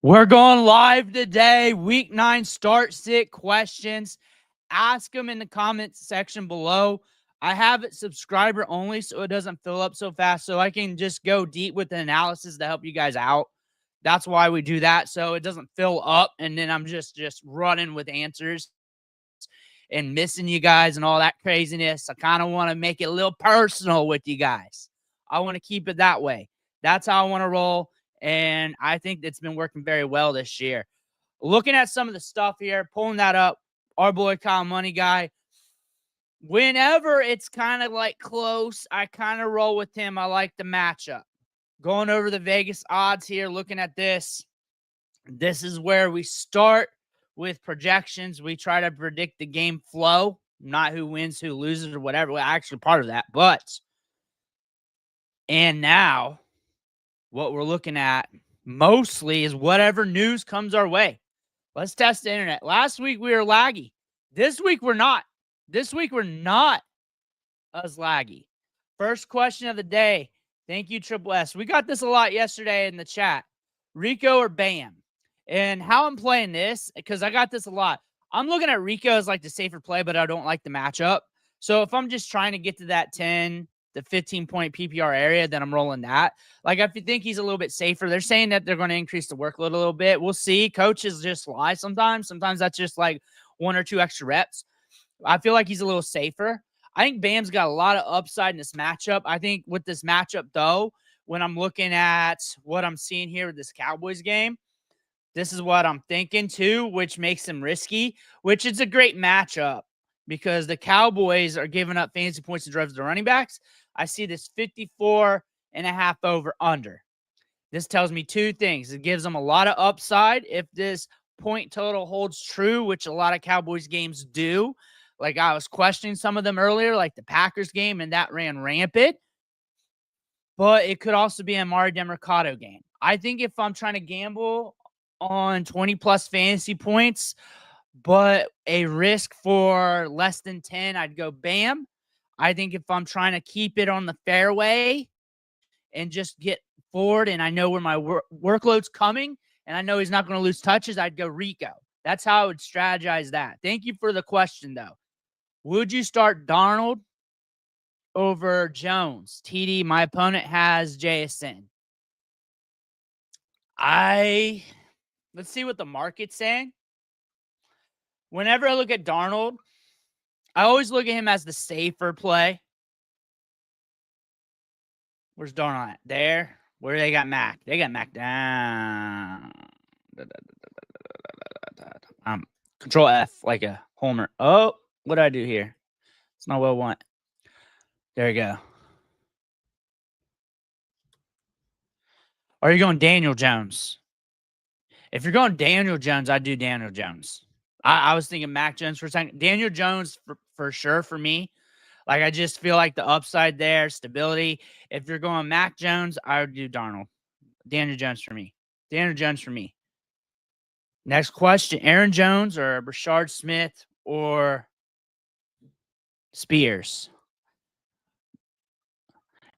We're going live today. Week 9 start sit questions. Ask them in the comments section below. I have it subscriber only so it doesn't fill up so fast, so I can just go deep with the analysis to help you guys out. That's why we do that, so it doesn't fill up and then I'm just running with answers and missing you guys and all that craziness. I kind of want to make it a little personal with you guys. I want to keep it that way. That's how I want to roll. And I think it's been working very well this year. Looking at some of the stuff here, pulling that up, our boy Kyle Money Guy. Whenever it's kind of like close, I kind of roll with him. I like the matchup. Going over the Vegas odds here, looking at this. This is where we start with projections. We try to predict the game flow, not who wins, who loses, or whatever. We're actually part of that. And now what we're looking at mostly is whatever news comes our way. Let's test the internet. Last week we were laggy. This week we're not. This week we're not as laggy. First question of the day. Thank you, Triple S. We got this a lot yesterday in the chat. Rico or Bam? And how I'm playing this, because I got this a lot. I'm looking at Rico as like the safer play, but I don't like the matchup. So if I'm just trying to get to that 10 to 15-point PPR area, then I'm rolling that. Like, if you think he's a little bit safer, they're saying that they're going to increase the workload a little bit. We'll see. Coaches just lie sometimes. Sometimes that's just like 1 or 2 extra reps. I feel like he's a little safer. I think Bam's got a lot of upside in this matchup. I think with this matchup, though, when I'm looking at what I'm seeing here with this Cowboys game, this is what I'm thinking, too, which makes him risky, which is a great matchup because the Cowboys are giving up fantasy points and drives to running backs. I see this 54.5 over under. This tells me 2 things. It gives them a lot of upside if this point total holds true, which a lot of Cowboys games do. Like I was questioning some of them earlier, like the Packers game, and that ran rampant. But it could also be a Amari DeMarcado game. I think if I'm trying to gamble on 20-plus fantasy points, but a risk for less than 10, I'd go Bam. I think if I'm trying to keep it on the fairway and just get forward and I know where my workload's coming and I know he's not going to lose touches, I'd go Rico. That's how I would strategize that. Thank you for the question, though. Would you start Darnold over Jones? TD, my opponent has JSN. Let's see what the market's saying. Whenever I look at Darnold, I always look at him as the safer play. Where's Darnold at? There. Where they got Mac? They got Mac down. Control F like a homer. Oh, what did I do here? It's not what I want. There you go. Or are you going Daniel Jones? If you're going Daniel Jones, I'd do Daniel Jones. I was thinking Mac Jones for a second. Daniel Jones for sure for me. Like, I just feel like the upside there, stability. If you're going Mac Jones, I would do Darnold. Daniel Jones for me. Daniel Jones for me. Next question. Aaron Jones or Brashard Smith or Spears?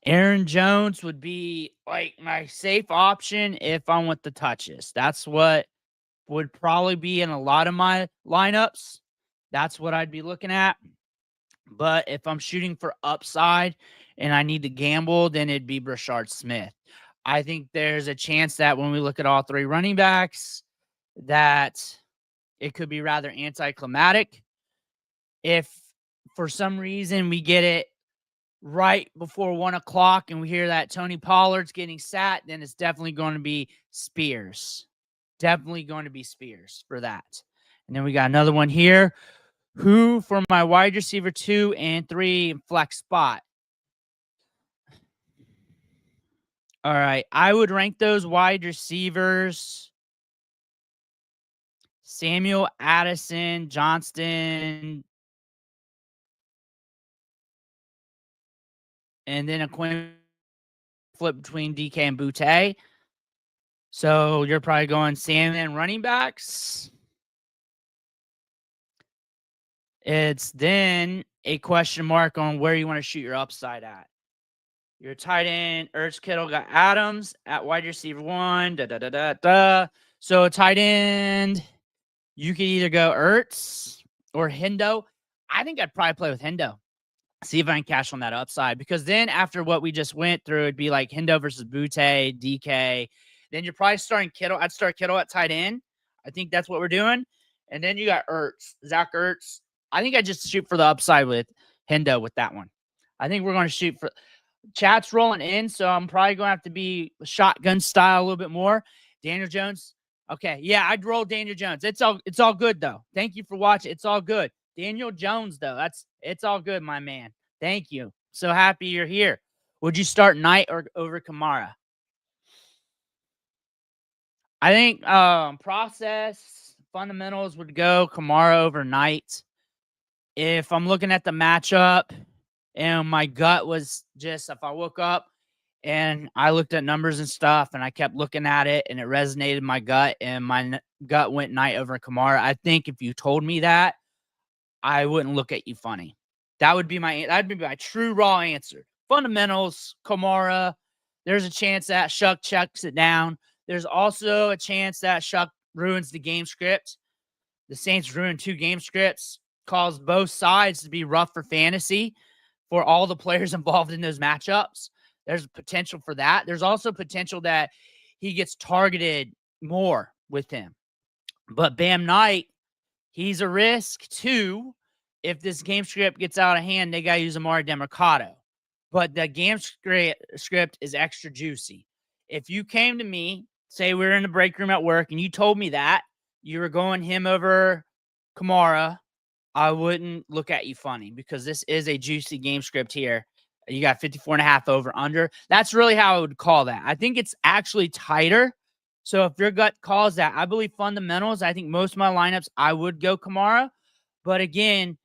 Aaron Jones would be like my safe option if I want the touches. That's what would probably be in a lot of my lineups. That's what I'd be looking at. But if I'm shooting for upside and I need to gamble, then it'd be Brashard Smith. I think there's a chance that when we look at all 3 running backs, that it could be rather anticlimactic. If for some reason we get it right before 1 o'clock and we hear that Tony Pollard's getting sat, then it's definitely going to be Spears. Definitely going to be Spears for that. And then we got another one here. Who for my wide receiver 2 and 3 flex spot? All right. I would rank those wide receivers. Samuel, Addison, Johnston, and then a coin flip between DK and Boutte. So you're probably going Sam and running backs. It's then a question mark on where you want to shoot your upside at. Your tight end, Ertz, Kittle got Adams at wide receiver 1. So tight end, you could either go Ertz or Hendo. I think I'd probably play with Hendo. See if I can cash on that upside, because then after what we just went through, it'd be like Hendo versus Butte, DK. Then you're probably starting Kittle. I'd start Kittle at tight end. I think that's what we're doing. And then you got Ertz, Zach Ertz. I think I just shoot for the upside with Hendo with that one. I think we're going to shoot for chat's rolling in, so I'm probably going to have to be shotgun style a little bit more. Daniel Jones. Okay, yeah, I'd roll Daniel Jones. It's all good though. Thank you for watching. It's all good. Daniel Jones though. It's all good, my man. Thank you. So happy you're here. Would you start Knight or over Kamara? I think process fundamentals would go Kamara over Knight. If I'm looking at the matchup and my gut was just, if I woke up and I looked at numbers and stuff and I kept looking at it and it resonated my gut and my gut went Knight over Kamara, I think if you told me that, I wouldn't look at you funny. That'd be my true raw answer. Fundamentals, Kamara. There's a chance that Shuck checks it down. There's also a chance that Shuck ruins the game script. The Saints ruined 2 game scripts, caused both sides to be rough for fantasy for all the players involved in those matchups. There's potential for that. There's also potential that he gets targeted more with him. But Bam Knight, he's a risk too. If this game script gets out of hand, they got to use Amari Demercado. But the game script is extra juicy. If you came to me, say we were in the break room at work, and you told me that you were going him over Kamara, I wouldn't look at you funny, because this is a juicy game script here. You got 54.5 over under. That's really how I would call that. I think it's actually tighter. So if your gut calls that, I believe fundamentals, I think most of my lineups, I would go Kamara. But again,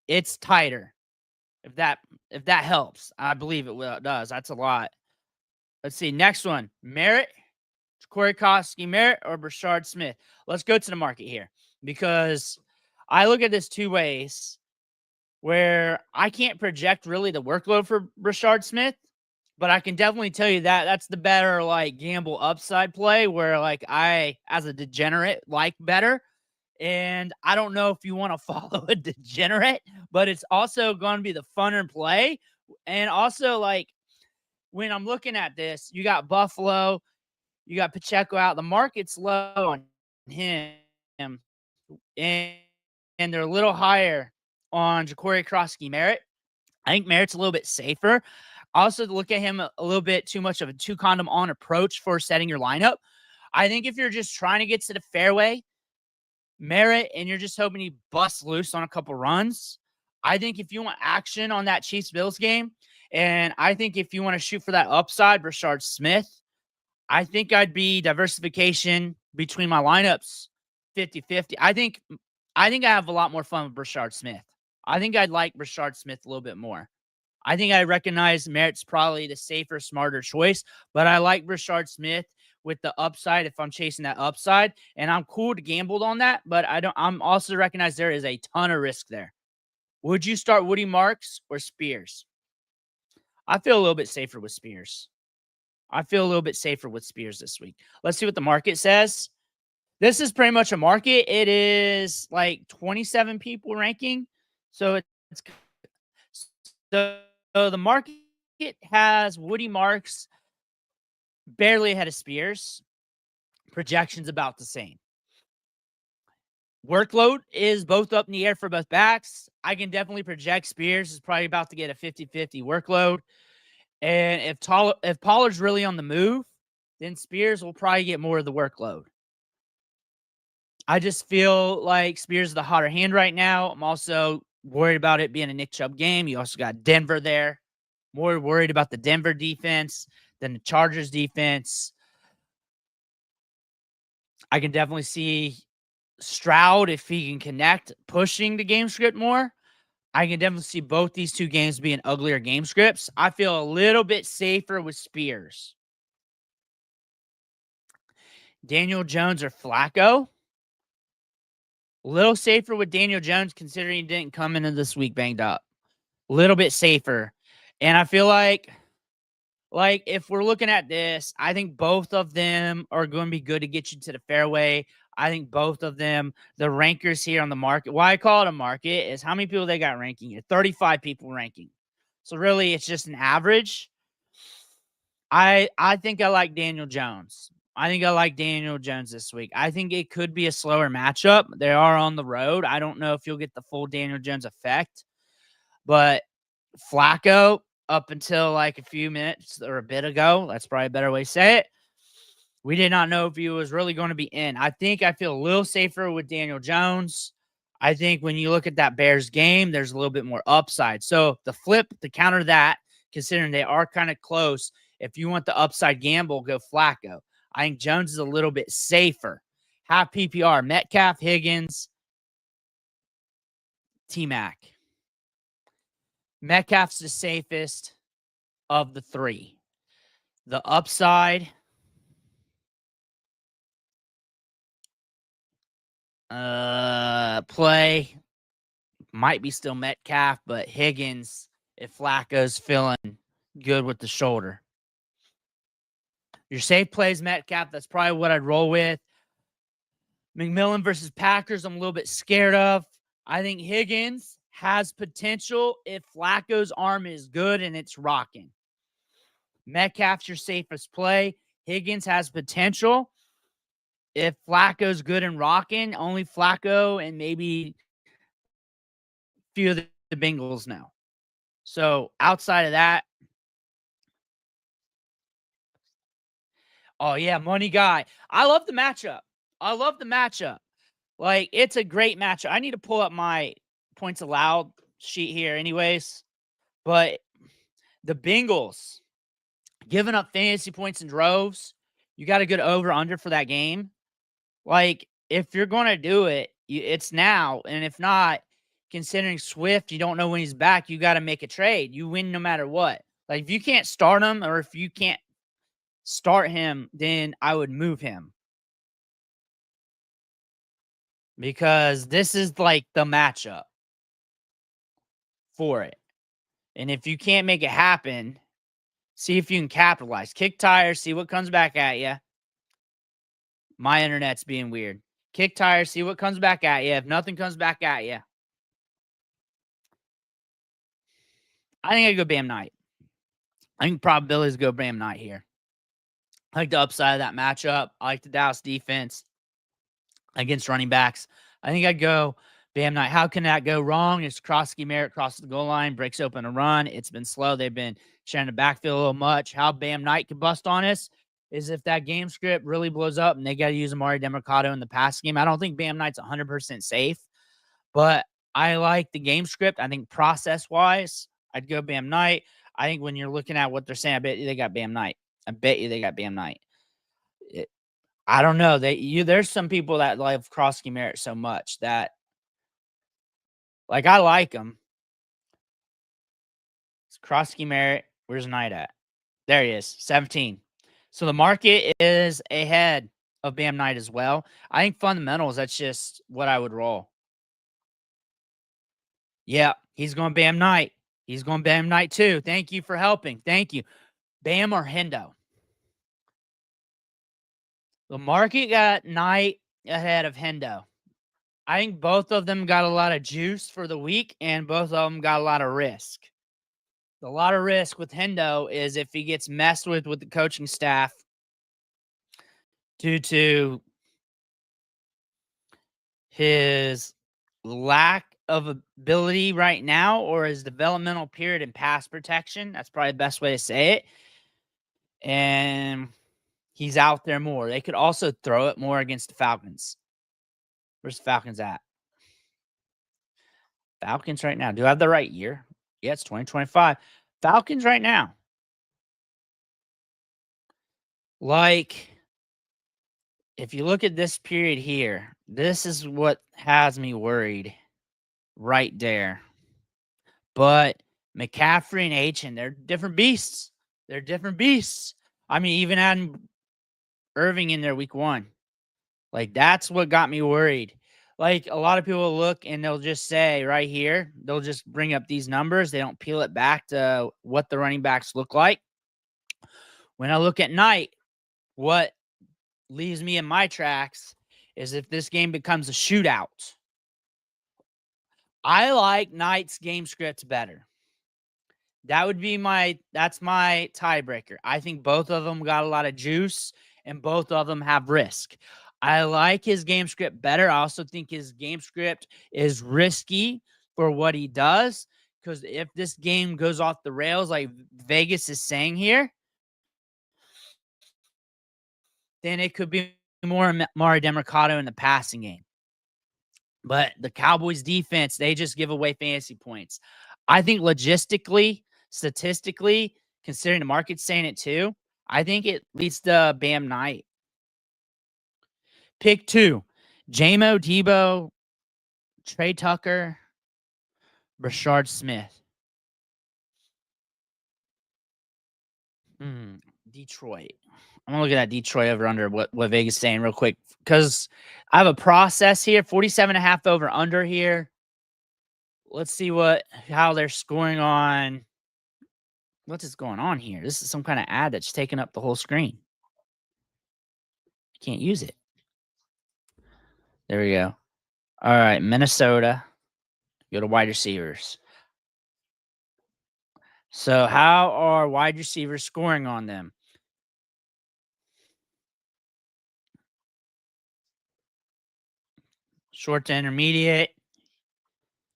it's tighter. If that helps, I believe it does. That's a lot. Let's see. Next one. Merritt, Korikoski, Merritt, or Brashard Smith. Let's go to the market here, because I look at this 2 ways, where I can't project really the workload for Brashard Smith, but I can definitely tell you that that's the better like gamble upside play, where like I, as a degenerate, like better. And I don't know if you want to follow a degenerate, but it's also going to be the funner play. And also, like, when I'm looking at this, you got Buffalo, you got Pacheco out. The market's low on him, and they're a little higher on Ja'Cory Krosky Merritt. I think Merritt's a little bit safer. Also, look at him a little bit too much of a 2 condom on approach for setting your lineup. I think if you're just trying to get to the fairway, Merritt, and you're just hoping he busts loose on a couple runs, I think if you want action on that Chiefs-Bills game, and I think if you want to shoot for that upside, Brashard Smith, I think I'd be diversification between my lineups 50-50. I think I have a lot more fun with Brashard Smith. I think I'd like Brashard Smith a little bit more. I think I recognize Merritt's probably the safer, smarter choice, but I like Brashard Smith with the upside if I'm chasing that upside, and I'm cool to gamble on that, but I'm also recognize there is a ton of risk there. Would you start Woody Marks or Spears? I feel a little bit safer with Spears. This week. Let's see what the market says. This is pretty much a market. It is like 27 people ranking. So so the market has Woody Marks barely ahead of Spears. Projections about the same. Workload is both up in the air for both backs. I can definitely project Spears is probably about to get a 50-50 workload. And if Pollard's really on the move, then Spears will probably get more of the workload. I just feel like Spears is the hotter hand right now. I'm also worried about it being a Nick Chubb game. You also got Denver there. More worried about the Denver defense than the Chargers defense. I can definitely see Stroud, if he can connect, pushing the game script more. I can definitely see both these 2 games being uglier game scripts. I feel a little bit safer with Spears. Daniel Jones or Flacco? A little safer with Daniel Jones, considering he didn't come into this week banged up. A little bit safer. And I feel like Like, if we're looking at this, I think both of them are going to be good to get you to the fairway. I think both of them, the rankers here on the market, why I call it a market is how many people they got ranking here. 35 people ranking. So really, it's just an average. I think I like Daniel Jones. I think I like Daniel Jones this week. I think it could be a slower matchup. They are on the road. I don't know if you'll get the full Daniel Jones effect, but Flacco, up until like a few minutes or a bit ago, that's probably a better way to say it, we did not know if he was really going to be in. I think I feel a little safer with Daniel Jones. I think when you look at that Bears game, there's a little bit more upside. So the flip to counter that, considering they are kind of close, if you want the upside gamble, go Flacco. I think Jones is a little bit safer. Half PPR, Metcalf, Higgins, T-Mac. Metcalf's the safest of the three. The upside, play might be still Metcalf, but Higgins, if Flacco's feeling good with the shoulder. Your safe plays Metcalf. That's probably what I'd roll with. McMillan versus Packers, I'm a little bit scared of. I think Higgins has potential if Flacco's arm is good and it's rocking. Metcalf's your safest play. Higgins has potential if Flacco's good and rocking. Only Flacco and maybe a few of the Bengals now. So outside of that, oh yeah, money guy. I love the matchup. Like, it's a great matchup. I need to pull up my points allowed sheet here anyways. But the Bengals giving up fantasy points in droves. You got a good over-under for that game. Like, if you're going to do it, it's now. And if not, considering Swift, you don't know when he's back, you got to make a trade. You win no matter what. Like, if you can't start him or if you can't start him, then I would move him. Because this is like the matchup for it. And if you can't make it happen, see if you can capitalize. Kick tires, see what comes back at you. My internet's being weird. Kick tires, see what comes back at you. If nothing comes back at you, I think I'd go Bam Knight. I think probabilities go Bam Knight here. I like the upside of that matchup. I like the Dallas defense against running backs. I think I'd go Bam Knight. How can that go wrong? It's Krosky Merritt crosses the goal line, breaks open a run. It's been slow. They've been sharing the backfield a little much. How Bam Knight could bust on us is if that game script really blows up and they got to use Amari Demercado in the pass game. I don't think Bam Knight's 100% safe, but I like the game script. I think process-wise, I'd go Bam Knight. I think when you're looking at what they're saying, I bet you they got Bam Knight. I don't know. There's some people that love Krosky Merritt so much that, like, I like him. It's Krosky Merritt. Where's Knight at? There he is, 17. So the market is ahead of Bam Knight as well. I think fundamentals, that's just what I would roll. Yeah, he's going Bam Knight. He's going Bam Knight too. Thank you for helping. Thank you. Bam or Hendo? The market got Knight ahead of Hendo. I think both of them got a lot of juice for the week, and both of them got a lot of risk. A lot of risk with Hendo is if he gets messed with the coaching staff due to his lack of ability right now or his developmental period in pass protection. That's probably the best way to say it. And he's out there more. They could also throw it more against the Falcons. Where's the Falcons at? Falcons right now. Do I have the right year? Yeah, it's 2025. Falcons right now. Like, if you look at this period here, this is what has me worried right there. But McCaffrey and H, they're different beasts. I mean, even adding Irving in there week 1. Like, that's what got me worried. Like, a lot of people look and they'll just say right here, they'll just bring up these numbers. They don't peel it back to what the running backs look like. When I look at Knight, what leaves me in my tracks is if this game becomes a shootout. I like Knight's game script better. That's my tiebreaker. I think both of them got a lot of juice and both of them have risk. I like his game script better. I also think his game script is risky for what he does, because if this game goes off the rails like Vegas is saying here, then it could be more Mari Demercado in the passing game. But the Cowboys defense, they just give away fantasy points. I think logistically, statistically, considering the market's saying it too, I think it leads to Bam Knight. Pick 2, J-Mo, Debo, Trey Tucker, Brashard Smith. Detroit. I'm going to look at that Detroit over under, what Vegas is saying real quick, because I have a process here, 47.5 over under here. Let's see how they're scoring on. What is going on here? This is some kind of ad that's taking up the whole screen. I can't use it. There we go. All right, Minnesota. Go to wide receivers. So how are wide receivers scoring on them? Short to intermediate.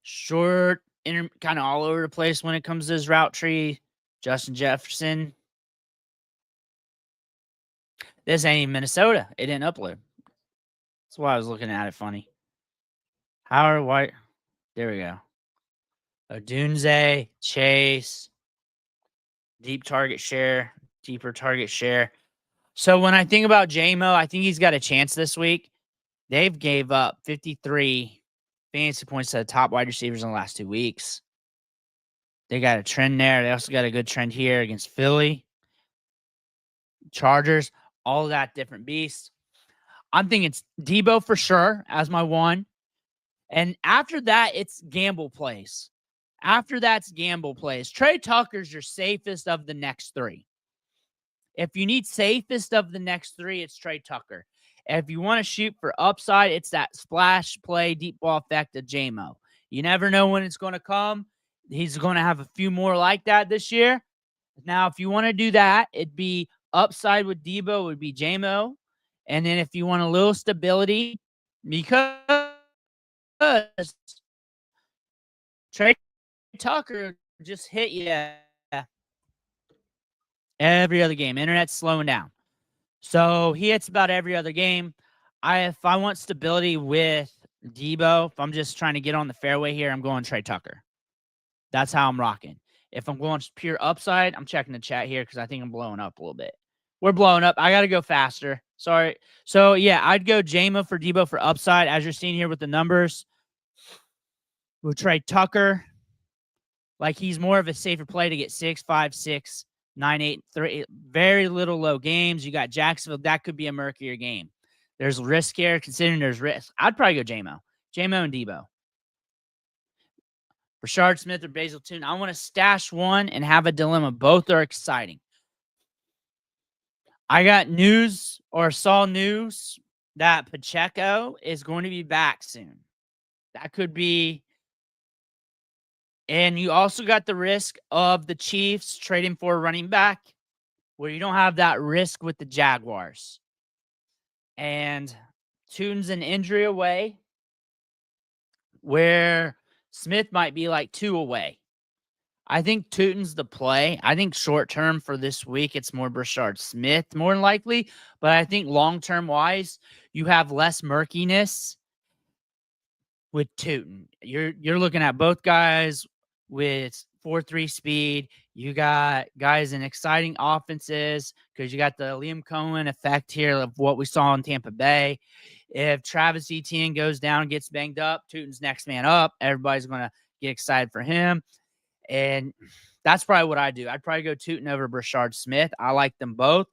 Short, kind of all over the place when it comes to his route tree. Justin Jefferson. This ain't even Minnesota. It didn't upload. That's why I was looking at it funny. Howard White. There we go. Odunze, Chase. Deep target share. Deeper target share. So when I think about J-Mo, I think he's got a chance this week. They've gave up 53 fantasy points to the top wide receivers in the last 2 weeks. They got a trend there. They also got a good trend here against Philly, Chargers, all of that different beasts. I'm thinking it's Debo for sure as my 1. And after that, it's gamble plays. After that's gamble plays. Trey Tucker's your safest of the next 3. If you need safest of the next 3, it's Trey Tucker. If you want to shoot for upside, it's that splash play, deep ball effect of J-Mo. You never know when it's going to come. He's going to have a few more like that this year. Now, if you want to do that, it'd be upside with Debo, would be J-Mo. And then if you want a little stability, because Trey Tucker just hit you every other game. Internet's slowing down. So he hits about every other game. If I want stability with Debo, if I'm just trying to get on the fairway here, I'm going Trey Tucker. That's how I'm rocking. If I'm going pure upside, I'm checking the chat here because I think I'm blowing up a little bit. We're blowing up. I got to go faster. Sorry. So, yeah, I'd go J-Mo for Debo for upside, as you're seeing here with the numbers. We'll Trey Tucker. Like, he's more of a safer play to get 6, 5, 6, 9, 8, 3. Very little low games. You got Jacksonville. That could be a murkier game. There's risk here. Considering there's risk, I'd probably go J-Mo. J-Mo and Debo. Brashard Smith or Basil Toon. I want to stash one and have a dilemma. Both are exciting. I got news or saw news that Pacheco is going to be back soon. That could be. And you also got the risk of the Chiefs trading for a running back where you don't have that risk with the Jaguars. And Tootin's an injury away where Smith might be like 2 away. I think Tootin's the play. I think short-term for this week, it's more Brashard Smith more than likely. But I think long-term wise, you have less murkiness with Tootin. You're looking at both guys with 4.3 speed. You got guys in exciting offenses because you got the Liam Cohen effect here of what we saw in Tampa Bay. If Travis Etienne goes down and gets banged up, Tootin's next man up. Everybody's going to get excited for him. And that's probably what I do. I'd probably go Tootin over Brashard Smith. I like them both.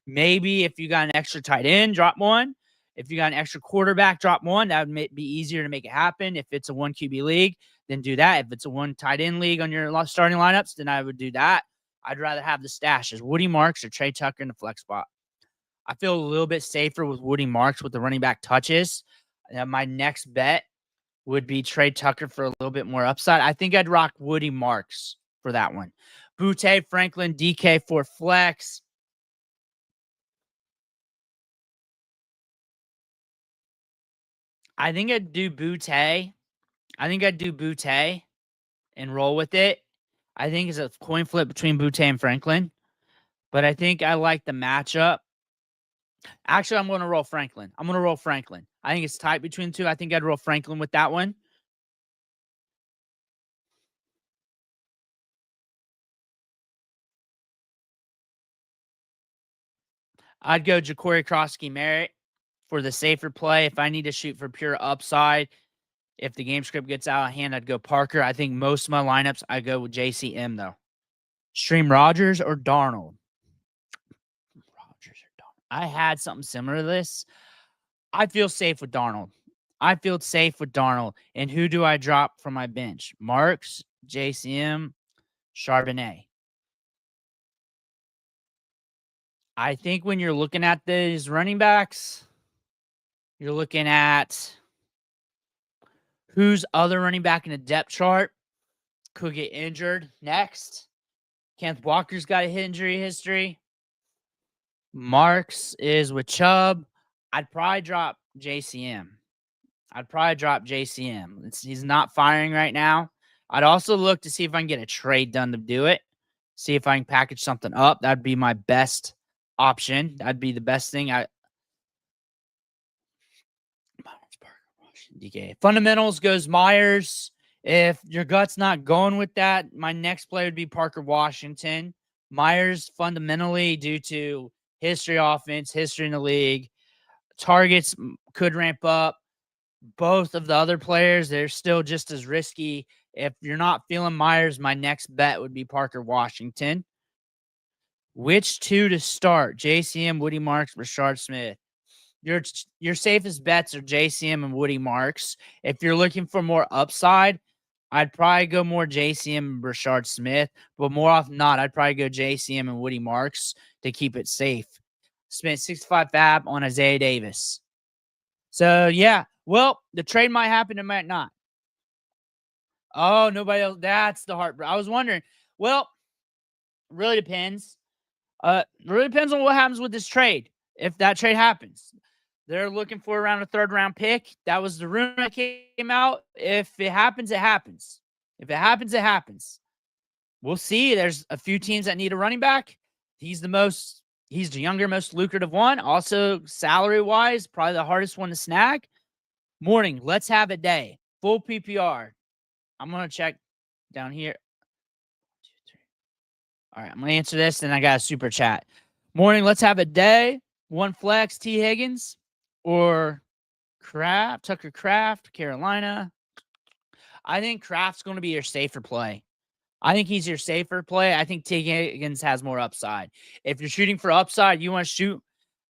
Maybe if you got an extra tight end, drop one. If you got an extra quarterback, drop one. That would be easier to make it happen. If it's a 1 QB league, then do that. If it's a 1 tight end league on your starting lineups, then I would do that. I'd rather have the stashes. Woody Marks or Trey Tucker in the flex spot. I feel a little bit safer with Woody Marks with the running back touches. My next bet would be Trey Tucker for a little bit more upside. I think I'd rock Woody Marks for that one. Butte, Franklin, DK for flex. I think I'd do Butte. And roll with it. I think it's a coin flip between Butte and Franklin. But I think I like the matchup. Actually, I'm going to roll Franklin. I think it's tight between the two. I think I'd roll Franklin with that one. I'd go Ja'Cory Krosky Merritt for the safer play. If I need to shoot for pure upside, if the game script gets out of hand, I'd go Parker. I think most of my lineups, I go with JCM, though. Stream Rodgers or Darnold? I had something similar to this. I feel safe with Darnold. And who do I drop from my bench? Marks, JCM, Charbonnet. I think when you're looking at these running backs, you're looking at who's other running back in the depth chart could get injured next. Kenneth Walker's got a injury history. Marks is with Chubb. I'd probably drop JCM. He's not firing right now. I'd also look to see if I can get a trade done to do it. See if I can package something up. That'd be my best option. That'd be the best thing. DK. Fundamentals goes Myers. If your gut's not going with that, my next play would be Parker Washington. Myers fundamentally due to history offense, history in the league. Targets could ramp up. Both of the other players, they're still just as risky. If you're not feeling Myers, my next bet would be Parker Washington. Which two to start? JCM, Woody Marks, Rashard Smith. Your safest bets are JCM and Woody Marks. If you're looking for more upside, I'd probably go more JCM and Rashard Smith. But more often than not, I'd probably go JCM and Woody Marks to keep it safe. Spent 65 fab on Isaiah Davis. So, yeah. Well, the trade might happen. It might not. Oh, nobody else. That's the heartbreak. I was wondering. Well, really depends. Really depends on what happens with this trade. If that trade happens, they're looking for around a third-round pick. That was the rumor that came out. If it happens, it happens. We'll see. There's a few teams that need a running back. He's the younger, most lucrative one. Also, salary-wise, probably the hardest one to snag. Morning, let's have a day. Full PPR. I'm going to check down here. 1, 2, 3. All right, I'm going to answer this, and I got a super chat. Morning, let's have a day. One flex, T. Higgins or Tucker Kraft, Carolina. I think Kraft's going to be your safer play. I think he's your safer play. I think T. Higgins has more upside. If you're shooting for upside, you want to shoot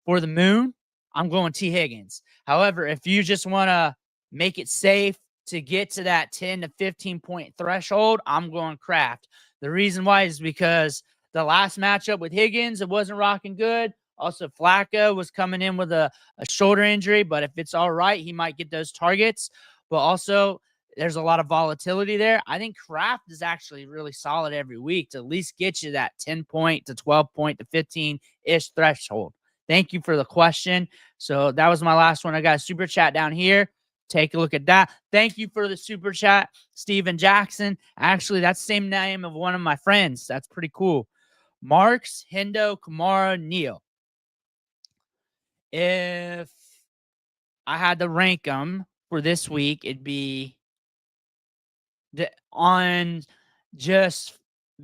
for the moon, I'm going T. Higgins. However, if you just want to make it safe to get to that 10 to 15 point threshold, I'm going Kraft. The reason why is because the last matchup with Higgins, it wasn't rocking good. Also, Flacco was coming in with a shoulder injury, but if it's all right, he might get those targets. But also, there's a lot of volatility there. I think Kraft is actually really solid every week to at least get you that 10 point to 12 point to 15-ish threshold. Thank you for the question. So that was my last one. I got a super chat down here. Take a look at that. Thank you for the super chat, Steven Jackson. Actually, that's the same name of one of my friends. That's pretty cool. Marks, Hendo, Kamara, Neal. If I had to rank them for this week, it'd be on just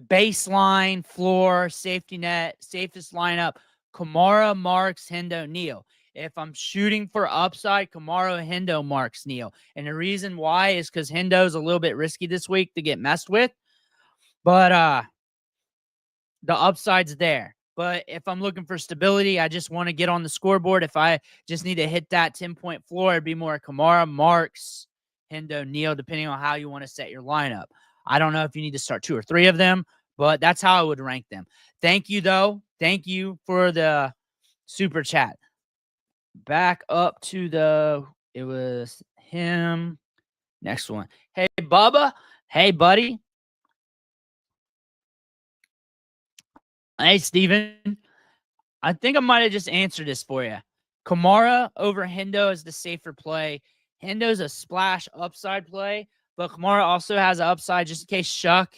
baseline, floor, safety net, safest lineup, Kamara, Marks, Hendo, Neal. If I'm shooting for upside, Kamara, Hendo, Marks, Neal. And the reason why is because Hendo's a little bit risky this week to get messed with. But the upside's there. But if I'm looking for stability, I just want to get on the scoreboard. If I just need to hit that 10-point floor, it'd be more Kamara, Marks, Hendo, Neal, depending on how you want to set your lineup. I don't know if you need to start 2 or 3 of them, But that's how I would rank them. Thank you, though. Thank you for the super chat. Back up to it was him. Next one. Hey, Bubba. Hey, buddy. Hey, Steven. I think I might have just answered this for you. Kamara over Hendo is the safer play. Hendo's a splash upside play, but Kamara also has an upside just in case Shuck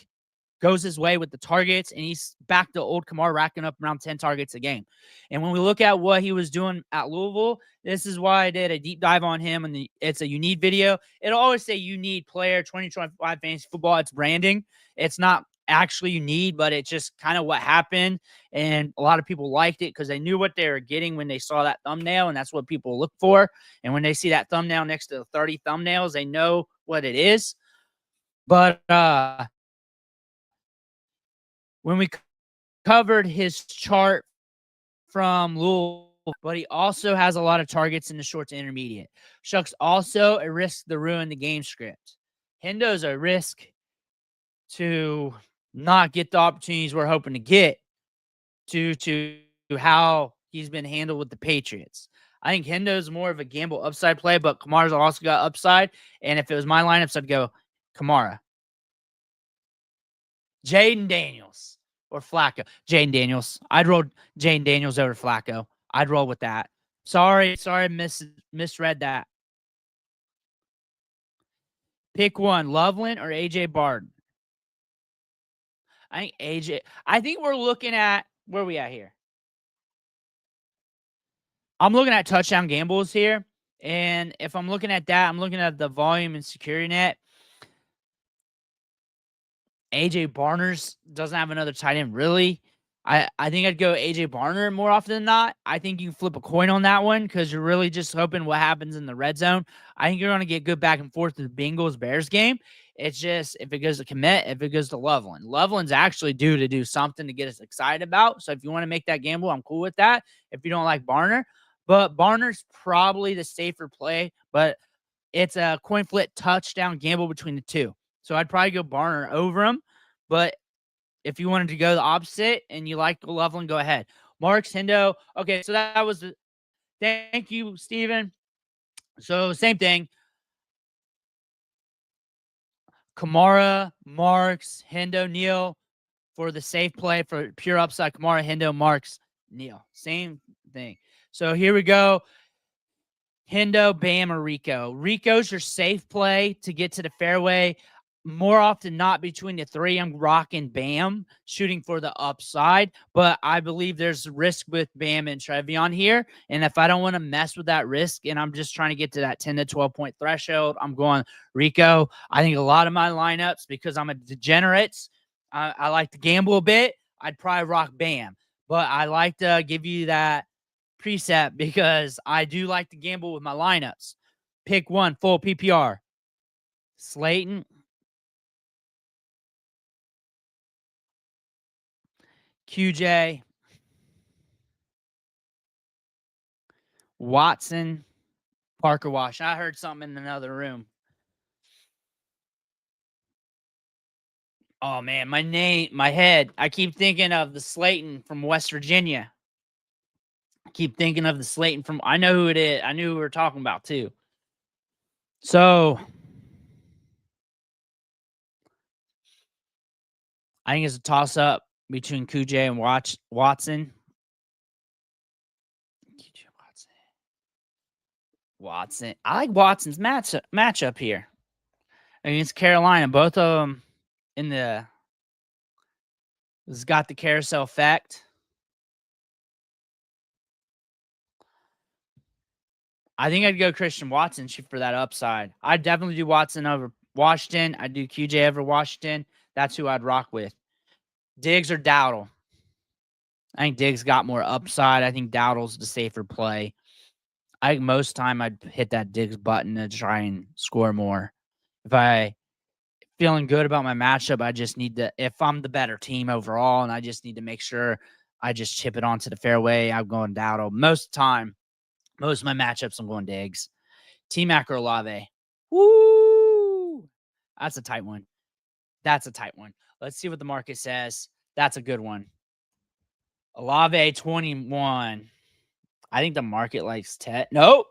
goes his way with the targets, and he's back to old Kamara racking up around 10 targets a game. And when we look at what he was doing at Louisville, this is why I did a deep dive on him, and it's a you need video. It'll always say you need player 2025 fantasy football. It's branding. It's not actually you need, but it's just kind of what happened. And a lot of people liked it because they knew what they were getting when they saw that thumbnail, and that's what people look for. And when they see that thumbnail next to the 30 thumbnails, they know what it is. But when we covered his chart from Louisville, but he also has a lot of targets in the short to intermediate. Shuck's also a risk to ruin the game script. Hendo's a risk to not get the opportunities we're hoping to get due to how he's been handled with the Patriots. I think Hendo's more of a gamble upside play, but Kamara's also got upside. And if it was my lineups, I'd go Kamara, Jaden Daniels, or Flacco. Jaden Daniels. I'd roll Jaden Daniels over Flacco. I'd roll with that. Sorry, misread that. Pick one, Loveland or AJ Barton. I think AJ. I think we're looking at where are we at here? I'm looking at touchdown gambles here. And if I'm looking at that, I'm looking at the volume and security net. AJ Barners doesn't have another tight end, really. I think I'd go AJ Barner more often than not. I think you can flip a coin on that one because you're really just hoping what happens in the red zone. I think you're going to get good back and forth in the Bengals-Bears game. It's just if it goes to Komet, if it goes to Loveland. Loveland's actually due to do something to get us excited about. So if you want to make that gamble, I'm cool with that. If you don't like Barner. But Barner's probably the safer play, but it's a coin flip touchdown gamble between the two. So I'd probably go Barner over him. But if you wanted to go the opposite and you like Loveland, go ahead. Marks, Hendo. Okay, so that was the – thank you, Steven. So same thing. Kamara, Marks, Hendo, Neal for the safe play for pure upside. Kamara, Hendo, Marks, Neal. Same thing. So here we go. Hendo, Bam, or Rico. Rico's your safe play to get to the fairway. More often not between the three, I'm rocking Bam, shooting for the upside. But I believe there's risk with Bam and TreVeyon here. And if I don't want to mess with that risk and I'm just trying to get to that 10 to 12 point threshold, I'm going Rico. I think a lot of my lineups, because I'm a degenerate, I like to gamble a bit. I'd probably rock Bam. But I like to give you that precept because I do like to gamble with my lineups. Pick one, full PPR. Slayton, QJ, Watson, Parker Wash. I heard something in another room. Oh man, my head. I keep thinking of the Slayton from West Virginia. I keep thinking of the Slayton from. I know who it is. I knew who we were talking about too. So I think it's a toss up between QJ and Watson. Watson. I like Watson's matchup here against Carolina. Both of them has got the carousel effect. I think I'd go Christian Watson for that upside. I'd definitely do Watson over Washington. I'd do QJ over Washington. That's who I'd rock with. Diggs or Dowdle. I think Diggs got more upside. I think Dowdle's the safer play. I think most time I'd hit that Diggs button to try and score more. If I feeling good about my matchup, I just need to, if I'm the better team overall and I just need to make sure I just chip it onto the fairway, I'm going Dowdle. Most of my matchups, I'm going Diggs. T-Mac or Olave. Woo! That's a tight one. That's a tight one. Let's see what the market says. That's a good one. Olave 21. I think the market likes 10. Nope.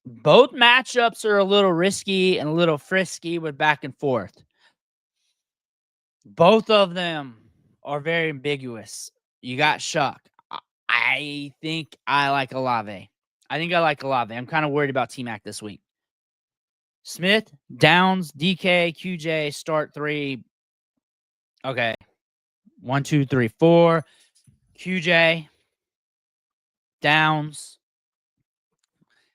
Both matchups are a little risky and a little frisky with back and forth. Both of them are very ambiguous. You got Shuck. I think I like Olave. I'm kind of worried about T-Mac this week. Smith, Downs, DK, QJ, start 3. Okay. 1, 2, 3, 4. QJ, Downs.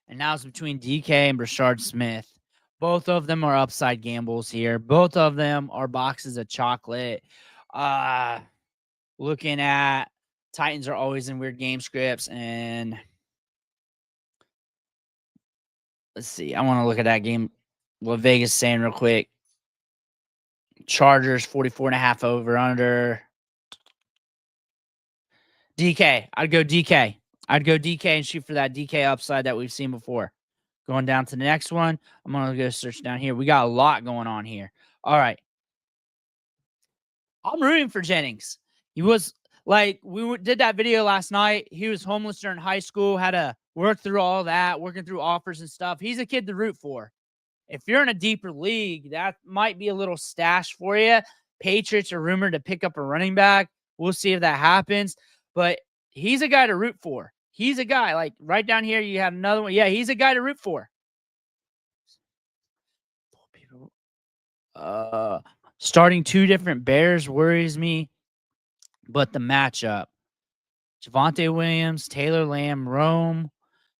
And now it's between DK and Brashard Smith. Both of them are upside gambles here. Both of them are boxes of chocolate. Looking at Titans are always in weird game scripts. And let's see. I want to look at that game. What Vegas is saying real quick. Chargers 44.5 over under. DK. I'd go DK and shoot for that DK upside that we've seen before. Going down to the next one. I'm going to go search down here. We got a lot going on here. All right. I'm rooting for Jennings. He was like, we did that video last night. He was homeless during high school, had to work through all that, working through offers and stuff. He's a kid to root for. If you're in a deeper league, that might be a little stash for you. Patriots are rumored to pick up a running back. We'll see if that happens. But he's a guy to root for. He's a guy. Like right down here, you have another one. Yeah, he's a guy to root for. Starting 2 different Bears worries me, but the matchup. Javonte Williams, Taylor Lamb, Rome.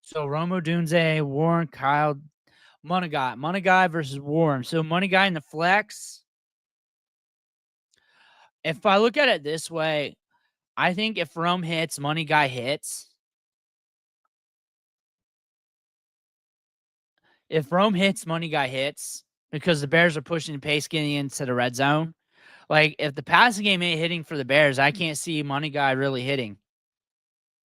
So Rome Odunze, Warren, Kyle, Monangai versus Warren. So Monangai in the flex. If I look at it this way, I think if Rome hits, Monangai hits. If Rome hits, Monangai hits because the Bears are pushing the pace getting into the red zone. Like, if the passing game ain't hitting for the Bears, I can't see Monangai really hitting.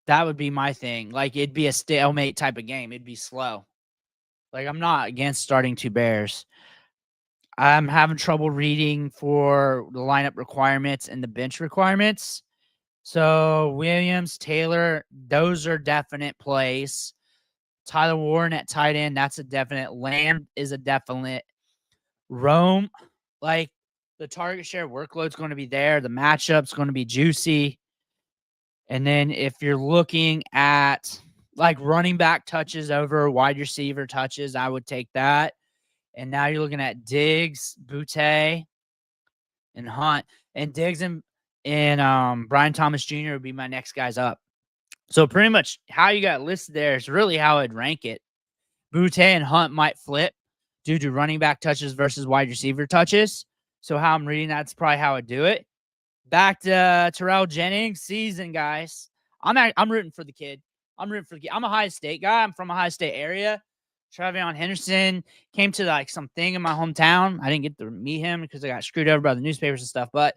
That would be my thing. Like, it'd be a stalemate type of game. It'd be slow. Like, I'm not against starting 2 Bears. I'm having trouble reading for the lineup requirements and the bench requirements. So, Williams, Taylor, those are definite plays. Tyler Warren at tight end, that's a definite. Lamb is a definite. Rome, like, the target share workload's going to be there. The matchup's going to be juicy. And then if you're looking at, like, running back touches over wide receiver touches, I would take that. And now you're looking at Diggs, Boutte, and Hunt. And Diggs and Brian Thomas Jr. would be my next guys up. So pretty much how you got listed there is really how I'd rank it. Boutte and Hunt might flip due to running back touches versus wide receiver touches. So how I'm reading that's probably how I'd do it. Back to Terrell Jennings season, guys. I'm rooting for the kid. I'm a Ohio State guy. I'm from Ohio State area. TreVeyon Henderson came to like something in my hometown. I didn't get to meet him because I got screwed over by the newspapers and stuff. But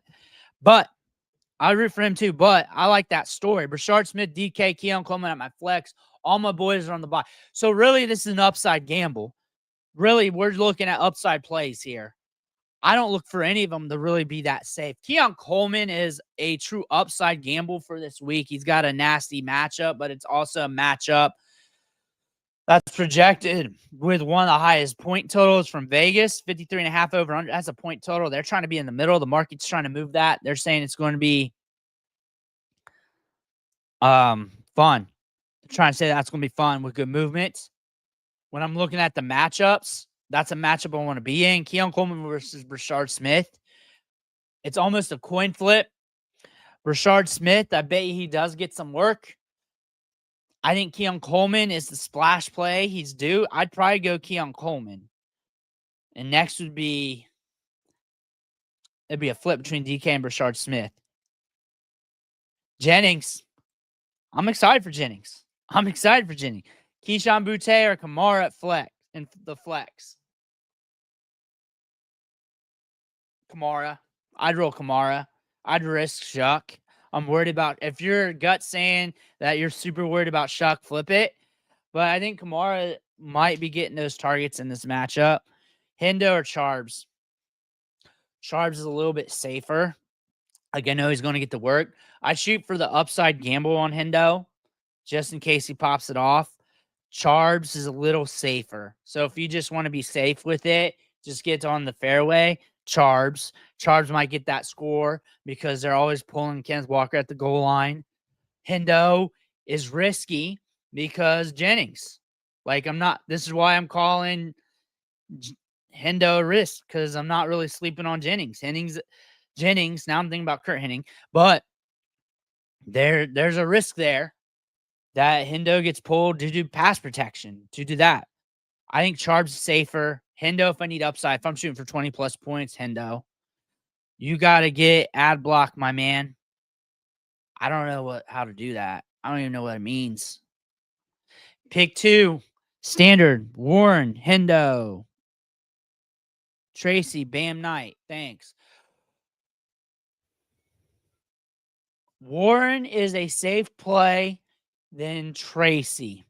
I root for him too. But I like that story. Brashard Smith, DK, Keon Coleman at my flex. All my boys are on the bye. So really, this is an upside gamble. Really, we're looking at upside plays here. I don't look for any of them to really be that safe. Keon Coleman is a true upside gamble for this week. He's got a nasty matchup, but it's also a matchup that's projected with one of the highest point totals from Vegas, 53.5 over under. That's a point total. They're trying to be in the middle. The market's trying to move that. They're saying it's going to be fun. They're trying to say that's going to be fun with good movement. When I'm looking at the matchups, that's a matchup I want to be in. Keon Coleman versus Brashard Smith. It's almost a coin flip. Brashard Smith, I bet he does get some work. I think Keon Coleman is the splash play he's due. I'd probably go Keon Coleman. And next would be, it'd be a flip between DK and Brashard Smith. Jennings. I'm excited for Jennings. Keyshawn Boutte or Kamara at flex. In the flex. Kamara. I'd roll Kamara. I'd risk Shuck. I'm worried about, if your gut's saying that you're super worried about Shuck, flip it. But I think Kamara might be getting those targets in this matchup. Hendo or Charbs? Charbs is a little bit safer. Like, I know he's going to get to work. I'd shoot for the upside gamble on Hendo just in case he pops it off. Charbs is a little safer. So if you just want to be safe with it, just get on the fairway. Charbs. Charbs might get that score because they're always pulling Kenneth Walker at the goal line. Hendo is risky because Jennings. Like, this is why I'm calling Hendo a risk, because I'm not really sleeping on Jennings. Jennings, now I'm thinking about Kurt Hennig, but there's a risk there that Hendo gets pulled to do pass protection, to do that. I think Charbs is safer. Hendo, if I need upside, if I'm shooting for 20 plus points, Hendo. You got to get ad block, my man. I don't know how to do that. I don't even know what it means. Pick 2, standard, Warren, Hendo. Tracy, Bam Knight, thanks. Warren is a safe play than Tracy.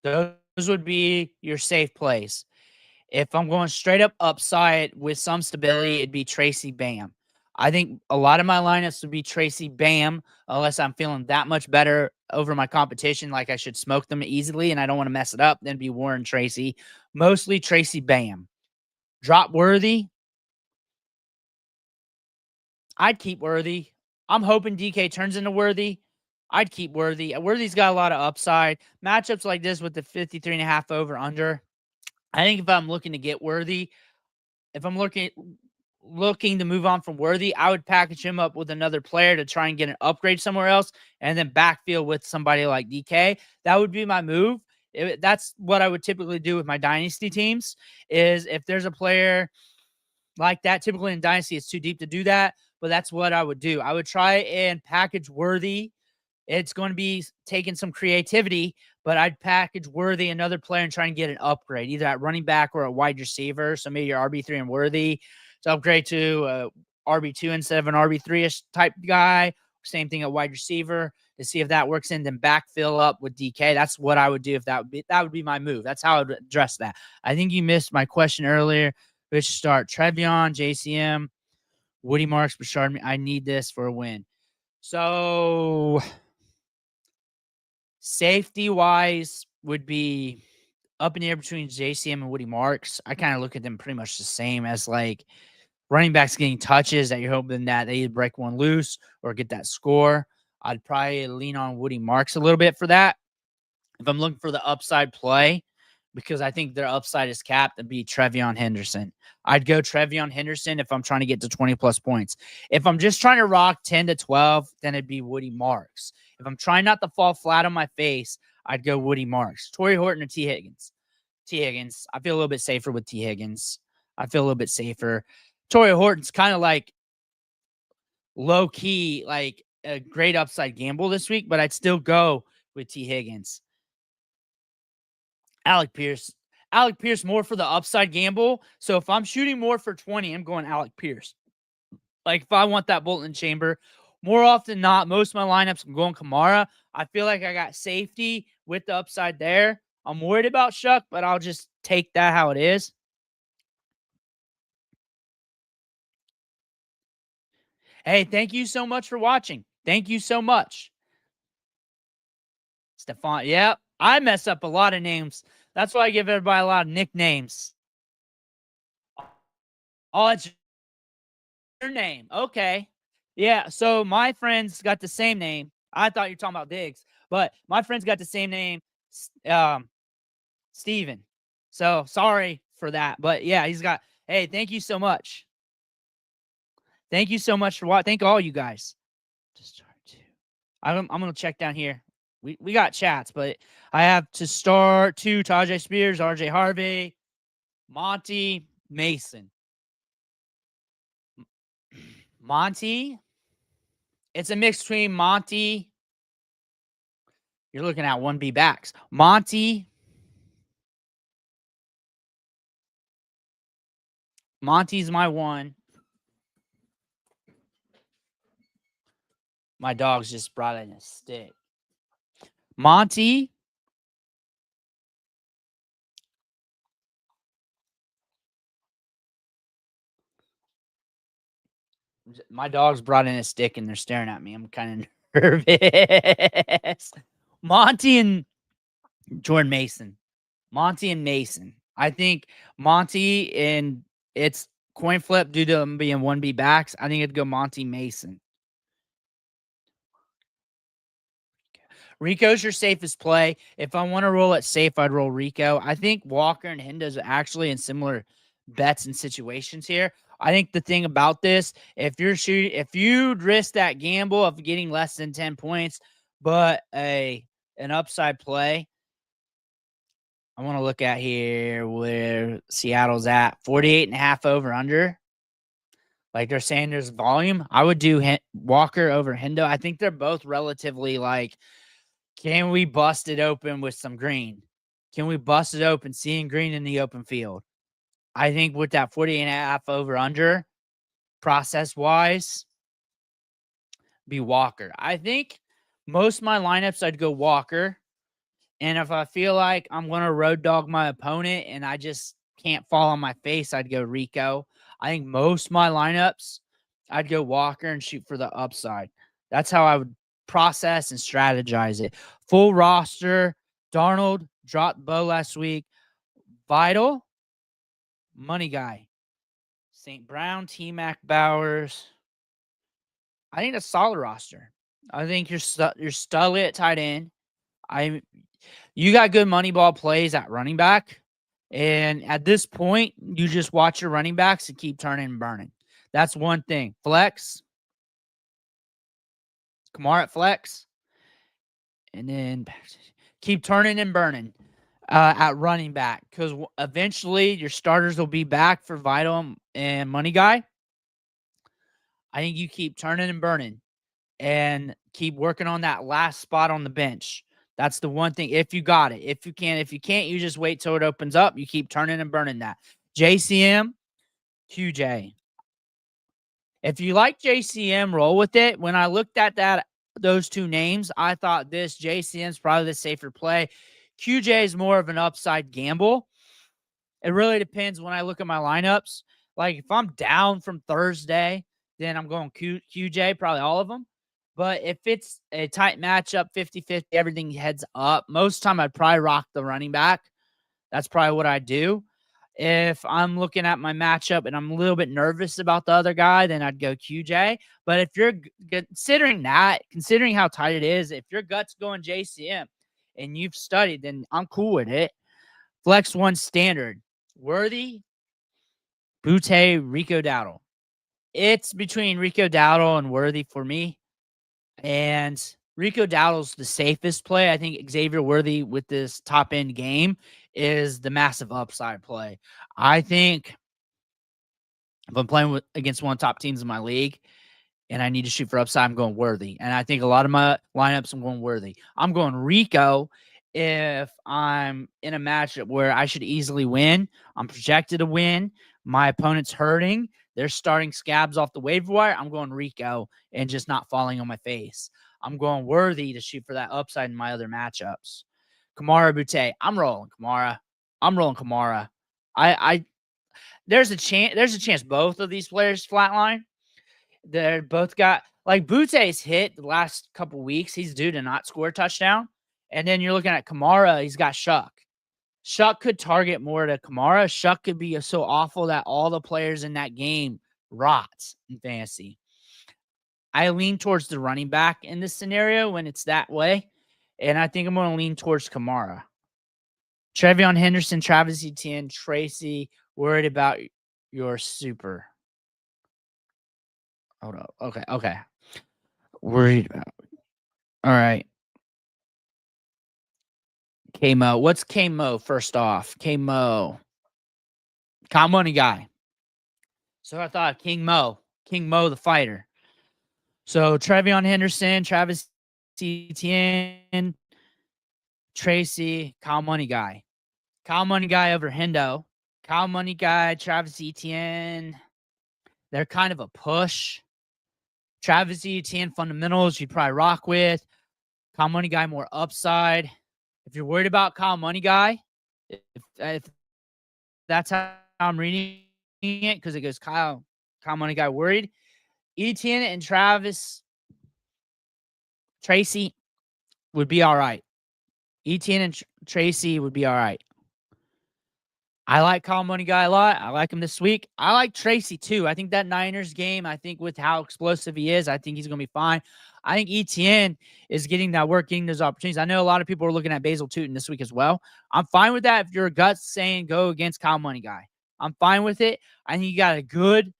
Those would be your safe plays. If I'm going straight up upside with some stability, it'd be Tracy, Bam. I think a lot of my lineups would be Tracy, Bam, unless I'm feeling that much better over my competition, like I should smoke them easily and I don't want to mess it up, then be Warren, Tracy. Mostly Tracy, Bam. Drop Worthy. I'd keep Worthy. I'm hoping DK turns into Worthy. I'd keep Worthy. Worthy's got a lot of upside. Matchups like this with the 53.5 over under. I think if I'm looking to get Worthy, if I'm looking to move on from Worthy, I would package him up with another player to try and get an upgrade somewhere else and then backfield with somebody like DK. That would be my move. That's what I would typically do with my dynasty teams, is if there's a player like that, typically in dynasty, it's too deep to do that, but that's what I would do. I would try and package Worthy. It's going to be taking some creativity, but I'd package Worthy another player and try and get an upgrade, either at running back or a wide receiver. So maybe your RB3 and Worthy to upgrade to RB2 instead of an RB3-ish type guy. Same thing at wide receiver to see if that works in, then backfill up with DK. That's what I would do if that would be my move. That's how I would address that. I think you missed my question earlier. Which start? TreVeyon, JCM, Woody Marks, Bashard. I need this for a win. So safety-wise would be up in the air between JCM and Woody Marks. I kind of look at them pretty much the same as like running backs getting touches that you're hoping that they either break one loose or get that score. I'd probably lean on Woody Marks a little bit for that. If I'm looking for the upside play, because I think their upside is capped, it'd be TreVeyon Henderson. I'd go TreVeyon Henderson if I'm trying to get to 20 plus points. If I'm just trying to rock 10 to 12, then it'd be Woody Marks. If I'm trying not to fall flat on my face, I'd go Woody Marks. Torrey Horton or T. Higgins? T. Higgins. I feel a little bit safer with T. Higgins. I feel a little bit safer. Torrey Horton's kind of like low key, like a great upside gamble this week, but I'd still go with T. Higgins. Alec Pierce more for the upside gamble. So if I'm shooting more for 20, I'm going Alec Pierce. Like if I want that Bolton chamber, more often than not, most of my lineups, I'm going Kamara. I feel like I got safety with the upside there. I'm worried about Shuck, but I'll just take that how it is. Hey, thank you so much for watching. Thank you so much. Stefan, yeah, I mess up a lot of names. That's why I give everybody a lot of nicknames. Oh, it's your name. Okay. Yeah, so my friends got the same name. I thought you were talking about Diggs, but my friends got the same name, Steven. So sorry for that. But yeah, hey, thank you so much. Thank you so much for watching. Thank all you guys. I'm going to check down here. We got chats, but I have to start 2, Tajay Spears, RJ Harvey, Monty, Mason. Monty, it's a mix between Monty. You're looking at 1B backs. Monty's my one. My dog's just brought in a stick. Monty My dog's brought in a stick and they're staring at me. I'm kind of nervous. Monty and Jordan Mason. Monty and Mason. I think Monty, and it's coin flip due to them being 1B backs. I think it'd go Monty Mason. Rico's your safest play. If I want to roll it safe, I'd roll Rico. I think Walker and Hendo's are actually in similar bets and situations here. I think the thing about this, if you'd risk that gamble of getting less than 10 points, but an upside play, I want to look at here where Seattle's at 48.5 over under. Like they're saying there's volume. I would do Walker over Hendo. I think they're both relatively like, can we bust it open with some green? Can we bust it open seeing green in the open field? I think with that 48.5 over under, process wise, be Walker. I think most of my lineups I'd go Walker. And if I feel like I'm going to road dog my opponent and I just can't fall on my face, I'd go Rico. I think most of my lineups, I'd go Walker and shoot for the upside. That's how I would process and strategize it. Full roster, Darnold dropped Bo last week. Vital, money guy. St. Brown, T-Mac, Bowers. I think that's a solid roster. I think you're studded at tight end. You got good money ball plays at running back. And at this point, you just watch your running backs and keep turning and burning. That's one thing. Flex. Kamara at flex. And then keep turning and burning at running back. Because eventually your starters will be back for Vital and Money Guy. I think you keep turning and burning and keep working on that last spot on the bench. That's the one thing. If you got it, if you can't, you just wait till it opens up. You keep turning and burning that. JCM, QJ. If you like JCM, roll with it. When I looked at those two names, I thought this JCM's probably the safer play. QJ is more of an upside gamble. It really depends when I look at my lineups. Like if I'm down from Thursday, then I'm going QJ, probably all of them. But if it's a tight matchup, 50-50, everything heads up, most of the time I'd probably rock the running back. That's probably what I do. If I'm looking at my matchup and I'm a little bit nervous about the other guy, then I'd go QJ. But if you're considering how tight it is, if your gut's going JCM and you've studied, then I'm cool with it. Flex one standard. Worthy, Butte, Rico Dowdle. It's between Rico Dowdle and Worthy for me. And Rico Dowdle's the safest play. I think Xavier Worthy with this top-end game is the massive upside play. I think if I'm playing against one of the top teams in my league and I need to shoot for upside, I'm going Worthy. And I think a lot of my lineups, I'm going Worthy. I'm going Rico if I'm in a matchup where I should easily win. I'm projected to win. My opponent's hurting. They're starting scabs off the waiver wire. I'm going Rico and just not falling on my face. I'm going Worthy to shoot for that upside in my other matchups. Kamara Butte. I'm rolling Kamara. There's a chance both of these players flatline. They're both got like Butte's hit the last couple weeks. He's due to not score a touchdown. And then you're looking at Kamara, he's got Shuck. Shuck could target more to Kamara. Shuck could be so awful that all the players in that game rots in fantasy. I lean towards the running back in this scenario when it's that way. And I think I'm going to lean towards Kamara. TreVeyon Henderson, Travis Etienne, Tracy, worried about your super. Hold up. Okay. Worried about. All right. K-Mo. What's K-Mo first off? K-Mo. Comp money guy. So I thought King Mo the fighter. So TreVeyon Henderson, Travis Etienne, Tracy, Kyle Money Guy. Kyle Money Guy over Hendo. Kyle Money Guy, Travis Etienne. They're kind of a push. Travis Etienne fundamentals you'd probably rock with. Kyle Money Guy more upside. If you're worried about Kyle Money Guy, if that's how I'm reading it, because it goes Kyle Money Guy worried, Etienne and Tracy would be all right. Etienne and Tracy would be all right. I like Monangai a lot. I like him this week. I like Tracy too. I think that Niners game, I think with how explosive he is, I think he's going to be fine. I think Etienne is getting that work, getting those opportunities. I know a lot of people are looking at Basil Tootin this week as well. I'm fine with that if your gut's saying go against Monangai. I'm fine with it. I think you got a good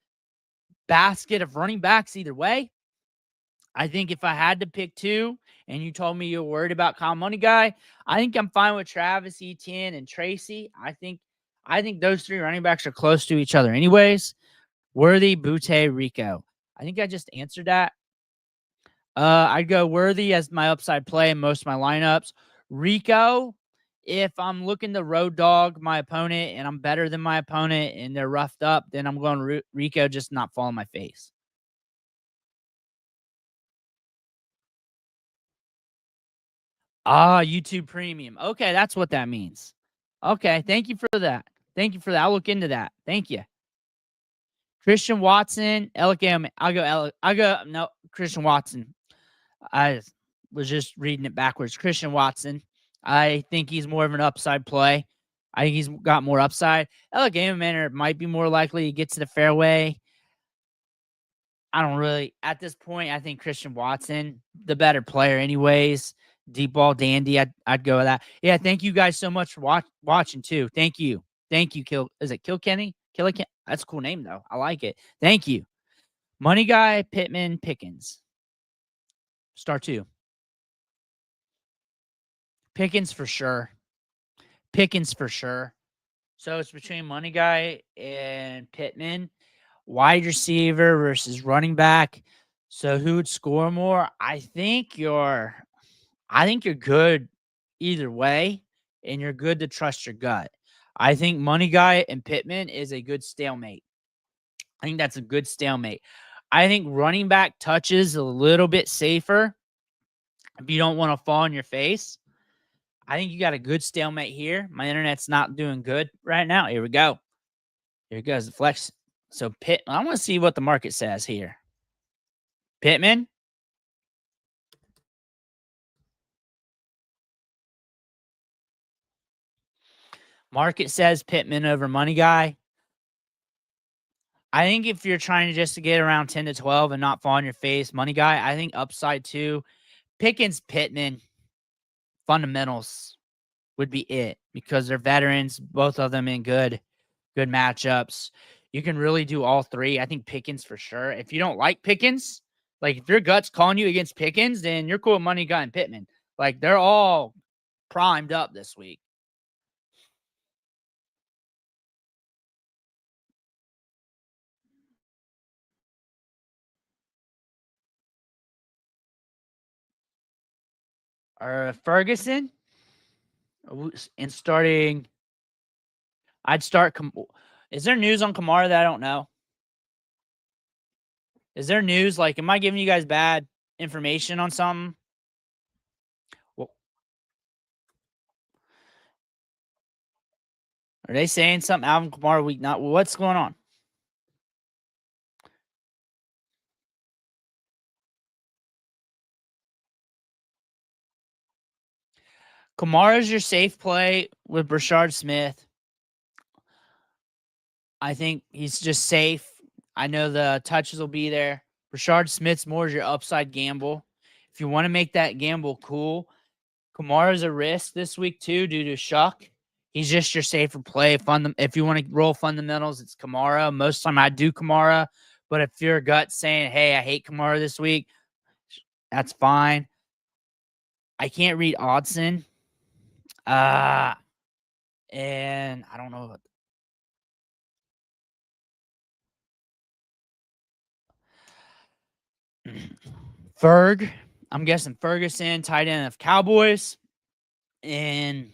basket of running backs either way. I think if I had to pick two and you told me you're worried about Monangai, I think I'm fine with Travis, Etienne, and Tracy. I think those three running backs are close to each other anyways. Worthy, Butte, Rico. I think I just answered that. I'd go Worthy as my upside play in most of my lineups. Rico, if I'm looking to road dog my opponent and I'm better than my opponent and they're roughed up, then I'm going Rico, just not fall on my face. YouTube Premium. Okay, that's what that means. Okay, thank you for that. Thank you for that. I'll look into that. Thank you. Christian Watson, Christian Watson. I was just reading it backwards. Christian Watson. I think he's more of an upside play. I think he's got more upside. Manor might be more likely to get to the fairway. I don't really, at this point, I think Christian Watson, the better player anyways. Deep ball dandy. I'd go with that. Yeah, thank you guys so much for watching too. Thank you. Thank you, Is it Kilkenny? Kilkenny? That's a cool name though. I like it. Thank you. Money Guy, Pittman, Pickens. Star 2. Pickens for sure. Pickens for sure. So it's between Money Guy and Pittman. Wide receiver versus running back. So who would score more? I think you're good either way, and you're good to trust your gut. I think Money Guy and Pittman is a good stalemate. I think that's a good stalemate. I think running back touches a little bit safer if you don't want to fall on your face. I think you got a good stalemate here. My internet's not doing good right now. Here we go. Here goes the flex. So I want to see what the market says here. Pittman. Market says Pittman over Money Guy. I think if you're trying to get around 10 to 12 and not fall on your face, Money Guy, I think upside too. Pickens, Pittman, fundamentals would be it because they're veterans, both of them in good matchups. You can really do all three. I think Pickens for sure. If you don't like Pickens, like if your gut's calling you against Pickens, then you're cool with Money Guy and Pittman. Like they're all primed up this week. Ferguson and starting. I'd start. Is there news on Kamara that I don't know? Is there news? Like, am I giving you guys bad information on something? Well, are they saying something? Alvin Kamara week not? What's going on? Kamara's your safe play with Brashard Smith. I think he's just safe. I know the touches will be there. Brashard Smith's more your upside gamble. If you want to make that gamble cool, Kamara's a risk this week too due to Shuck. He's just your safer play. If you want to roll fundamentals, it's Kamara. Most of the time I do Kamara. But if your gut's saying, hey, I hate Kamara this week, that's fine. I can't read Oddson. And I don't know. Ferg. I'm guessing Ferguson, tight end of Cowboys. And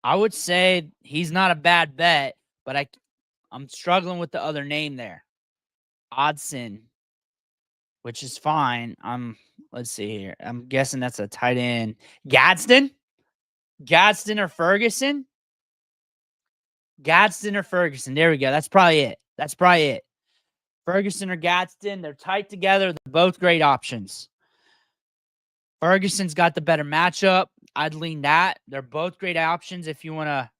I would say he's not a bad bet, but I'm struggling with the other name there. Oddson, which is fine. Let's see here. I'm guessing that's a tight end. Gadsden or Ferguson? Gadsden or Ferguson. There we go. That's probably it. Ferguson or Gadsden, they're tight together. They're both great options. Ferguson's got the better matchup. I'd lean that. They're both great options if you want to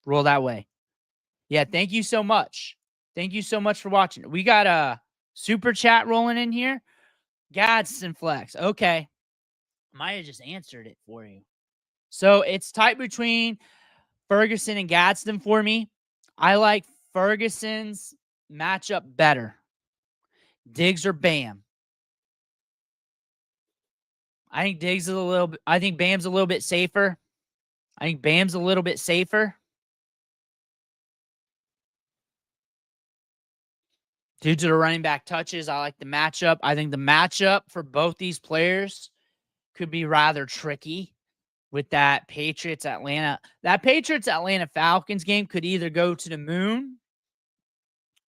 roll that way. Yeah, thank you so much. Thank you so much for watching. We got a super chat rolling in here. Gadsden flex. Okay. Might have just answered it for you. So it's tight between Ferguson and Gadsden for me. I like Ferguson's matchup better. Diggs or Bam. I think Diggs is a little bit, I think Bam's a little bit safer. I think Bam's a little bit safer. Due to the running back touches, I like the matchup. I think the matchup for both these players could be rather tricky with that Patriots-Atlanta. That Patriots-Atlanta Falcons game could either go to the moon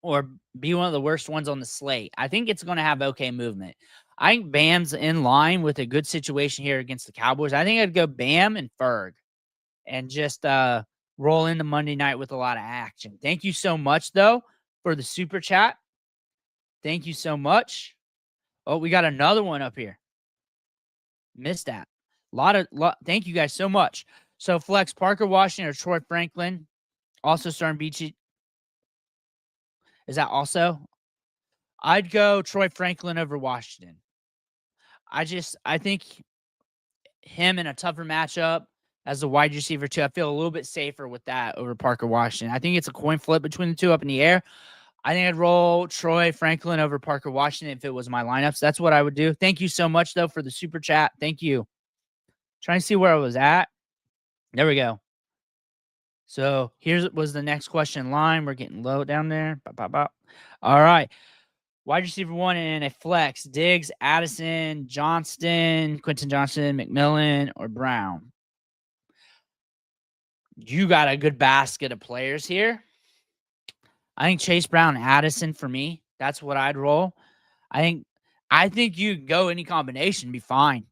or be one of the worst ones on the slate. I think it's going to have okay movement. I think Bam's in line with a good situation here against the Cowboys. I think I'd go Bam and Ferg and just roll into Monday night with a lot of action. Thank you so much, though, for the super chat. Thank you so much. Oh, we got another one up here. Missed that. Thank you guys so much. So, flex Parker Washington or Troy Franklin. Also starting Beachy. Is that also? I'd go Troy Franklin over Washington. I think him in a tougher matchup as a wide receiver too. I feel a little bit safer with that over Parker Washington. I think it's a coin flip between the two up in the air. I think I'd roll Troy Franklin over Parker Washington if it was my lineups. That's what I would do. Thank you so much, though, for the super chat. Thank you. Trying to see where I was at. There we go. So here was the next question in line. We're getting low down there. Bop, bop, bop. All right. Wide receiver one in a flex. Diggs, Addison, Johnston, Quentin Johnston, McMillan, or Brown. You got a good basket of players here. I think Chase Brown, Addison for me. That's what I'd roll. I think you can go any combination and be fine.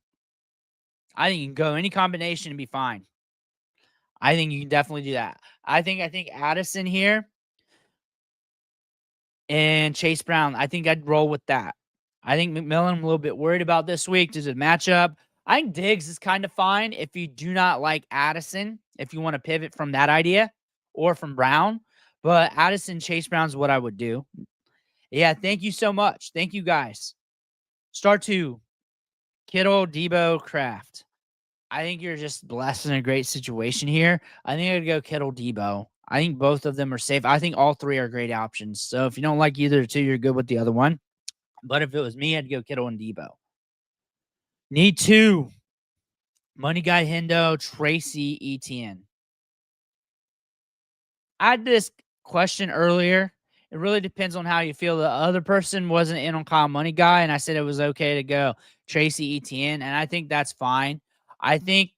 I think you can go any combination and be fine. I think you can definitely do that. I think Addison here and Chase Brown, I think I'd roll with that. I think McMillan, I'm a little bit worried about this week. Does it match up? I think Diggs is kind of fine if you do not like Addison, if you want to pivot from that idea or from Brown. But Addison, Chase Brown is what I would do. Yeah, thank you so much. Thank you, guys. Start two. Kittle, Debo, Kraft. I think you're just blessed in a great situation here. I think I'd go Kittle, Debo. I think both of them are safe. I think all three are great options. So if you don't like either two, you're good with the other one. But if it was me, I'd go Kittle and Debo. Need two. Money Guy, Hendo, Tracy, Etienne. I had this question earlier. It really depends on how you feel. The other person wasn't in on Kyle Money Guy, and I said it was okay to go Tracy, Etienne, and I think that's fine. I think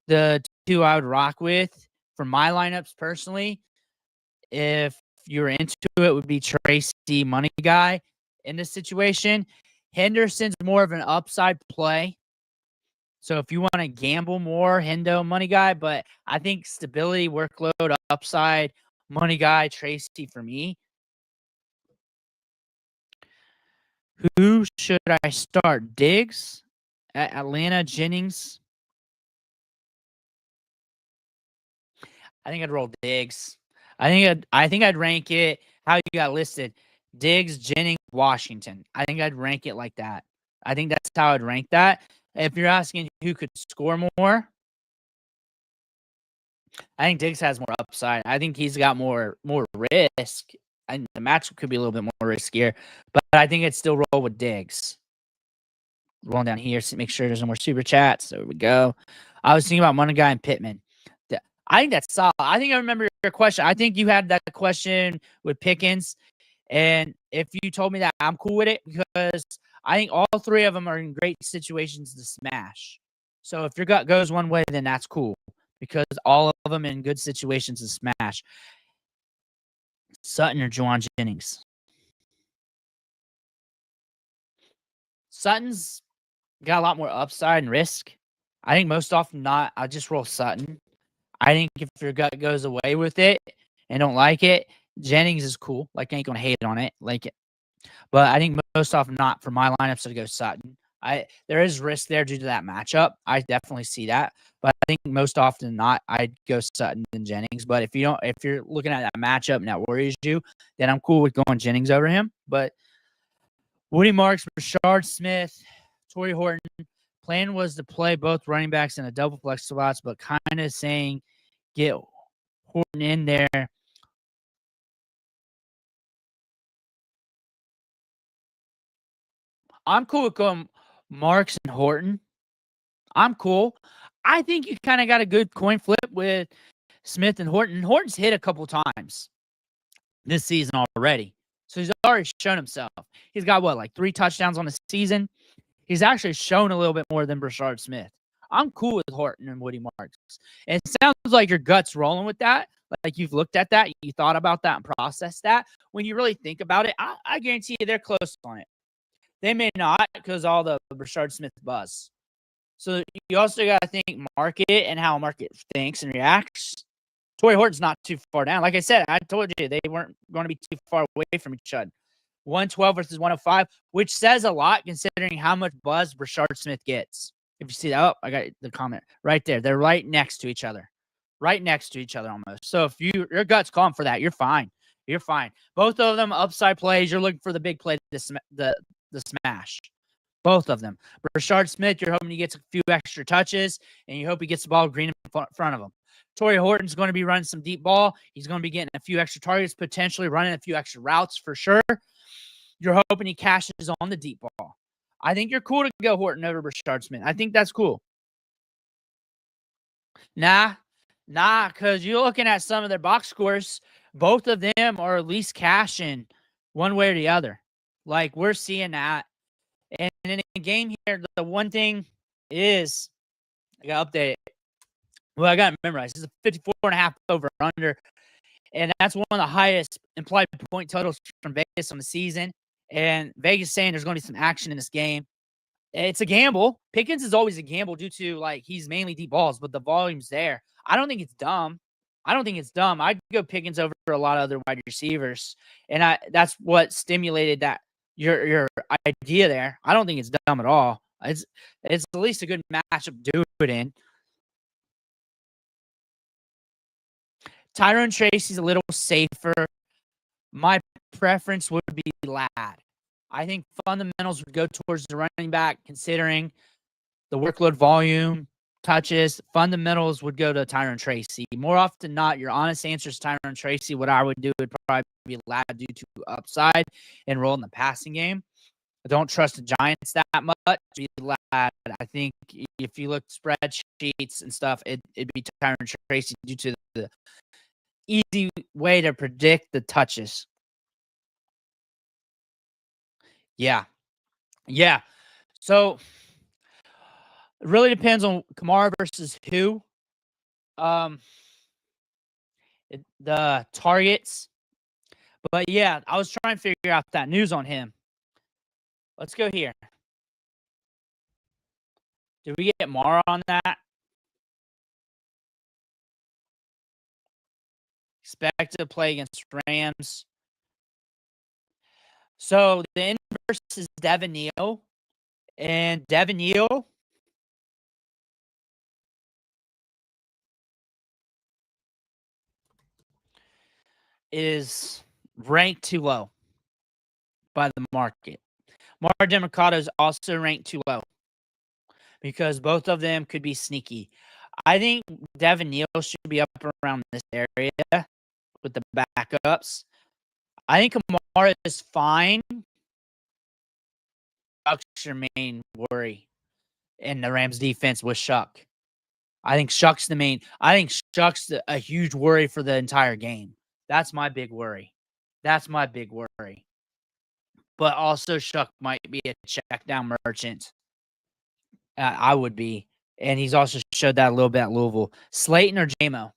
the two I would rock with for my lineups personally, if you're into it, would be Tracy, Money Guy in this situation. Henderson's more of an upside play. So if you want to gamble more, Hendo, Money Guy, but I think stability, workload, upside, Money Guy, Tracy for me. Who should I start? Diggs at Atlanta, Jennings. I think I'd roll Diggs. I think I'd rank it how you got listed. Diggs, Jennings, Washington. I think I'd rank it like that. I think that's how I'd rank that. If you're asking who could score more, I think Diggs has more upside. I think he's got more risk. And the matchup could be a little bit more riskier, but I think I'd still roll with Diggs. Rolling down here to make sure there's no more super chats. There we go. I was thinking about Monangai and Pittman. I think that's solid. I think I remember your question. I think you had that question with Pickens. And if you told me that, I'm cool with it because I think all three of them are in great situations to smash. So if your gut goes one way, then that's cool because all of them in good situations to smash. Sutton or Juwan Jennings? Sutton's got a lot more upside and risk. I think most often not. I'll just roll Sutton. I think if your gut goes away with it and don't like it, Jennings is cool. Like, I ain't going to hate on it. Like, But I think most often not for my lineups to go Sutton. There is risk there due to that matchup. I definitely see that. But I think most often than not, I'd go Sutton than Jennings. But if you're looking at that matchup and that worries you, then I'm cool with going Jennings over him. But Woody Marks, Rashard Smith, Torrey Horton. Plan was to play both running backs in a double flex spots, but kind of saying get Horton in there. I'm cool with going Marks and Horton. I'm cool. I think you kind of got a good coin flip with Smith and Horton. Horton's hit a couple times this season already. So he's already shown himself. He's got like 3 touchdowns on the season. He's actually shown a little bit more than Brashard Smith. I'm cool with Horton and Woody Marks. And it sounds like your gut's rolling with that. Like you've looked at that, you thought about that and processed that. When you really think about it, I guarantee you they're close on it. They may not because all the Brashard Smith buzz. So you also got to think market and how market thinks and reacts. Torrey Horton's not too far down. Like I said, I told you they weren't going to be too far away from each other. 112 versus 105, which says a lot considering how much buzz Brashard Smith gets. If you see that, oh, I got the comment right there. They're right next to each other. Right next to each other almost. So if your gut's calling for that, you're fine. You're fine. Both of them upside plays. You're looking for the big play, the smash. Both of them. Brashard Smith, you're hoping he gets a few extra touches, and you hope he gets the ball green in front of him. Torrey Horton's going to be running some deep ball. He's going to be getting a few extra targets, potentially running a few extra routes for sure. You're hoping he cashes on the deep ball. I think you're cool to go Horton over Brashard Smith. I think that's cool. Nah, because you're looking at some of their box scores. Both of them are at least cashing one way or the other. Like, we're seeing that. And in a game here, the one thing is, I got to update it. Well, I got to memorize. It's a 54.5 over under. And that's one of the highest implied point totals from Vegas on the season. And Vegas saying there's going to be some action in this game. It's a gamble. Pickens is always a gamble due to, like, he's mainly deep balls, but the volume's there. I don't think it's dumb. I'd go Pickens over a lot of other wide receivers. And that's what stimulated that your idea there. I don't think it's dumb at all. It's at least a good matchup to do it in. Tyrone Tracy's a little safer. My preference would be Ladd. I think fundamentals would go towards the running back, considering the workload volume, touches. Fundamentals would go to Tyrone Tracy. More often than not, your honest answer is Tyrone Tracy. What I would do would probably be Ladd due to upside and role in the passing game. I don't trust the Giants that much. Be Ladd. I think if you look spreadsheets and stuff, it'd be Tyrone Tracy due to the easy way to predict the touches. Yeah. So it really depends on Kamara versus who. The targets. But yeah, I was trying to figure out that news on him. Let's go here. Did we get Mara on that? Expect to play against Rams. So the inverse is Devin Neal. And Devin Neal is ranked too low by the market. Martin Mercado is also ranked too low because both of them could be sneaky. I think Devin Neal should be up around this area with the backups. I think Kamara is fine. Shuck's your main worry in the Rams defense with Shuck. I think Shuck's the main. I think Shuck's a huge worry for the entire game. That's my big worry. But also Shuck might be a check down merchant. I would be. And he's also showed that a little bit at Louisville. Slayton or JMO?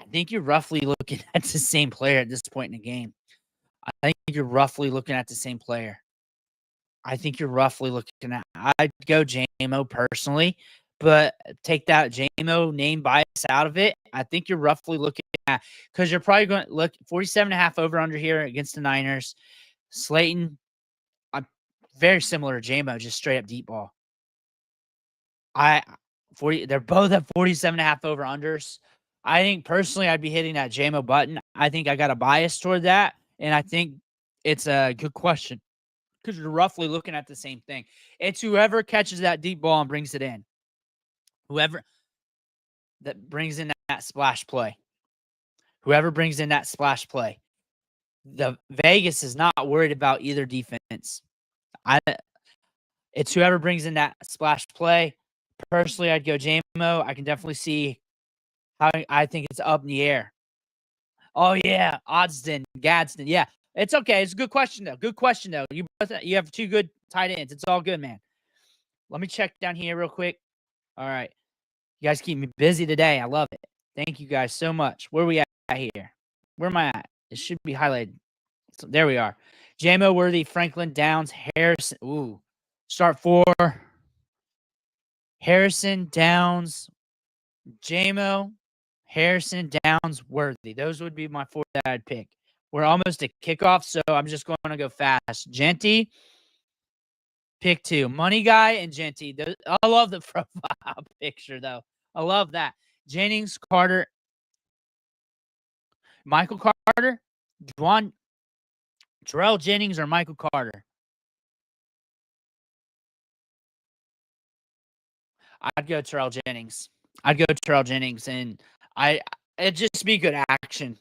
I think you're roughly looking at the same player at this point in the game. I'd go JMO personally, but take that JMO name bias out of it. I think you're roughly looking at, because you're probably going to look 47.5 over under here against the Niners. Slayton, I'm very similar to JMO, just straight up deep ball. They're both at 47.5 over unders. I think personally I'd be hitting that JMO button. I think I got a bias toward that, and I think it's a good question because you're roughly looking at the same thing. It's whoever catches that deep ball and brings it in. Whoever that brings in that splash play. Whoever brings in that splash play. The Vegas is not worried about either defense. It's whoever brings in that splash play. Personally, I'd go JMO. I can definitely see how I think it's up in the air. Oh yeah, Oddston, Gadsden. Yeah, it's okay. It's a good question though. Good question though. You have two good tight ends. It's all good, man. Let me check down here real quick. All right, you guys keep me busy today. I love it. Thank you guys so much. Where we at here? Where am I at? It should be highlighted. So there we are. JMO, Worthy, Franklin, Downs, Harrison. Ooh, start 4. Harrison, Downs, JMO, Harrison, Downs, Worthy. Those would be my 4 that I'd pick. We're almost at kickoff, so I'm just going to go fast. Genty, pick 2. Money Guy and Genty. I love the profile picture, though. I love that. Jennings, Carter, Michael Carter, Terrell Jennings, or Michael Carter. I'd go Terrell Jennings. And it'd just be good action.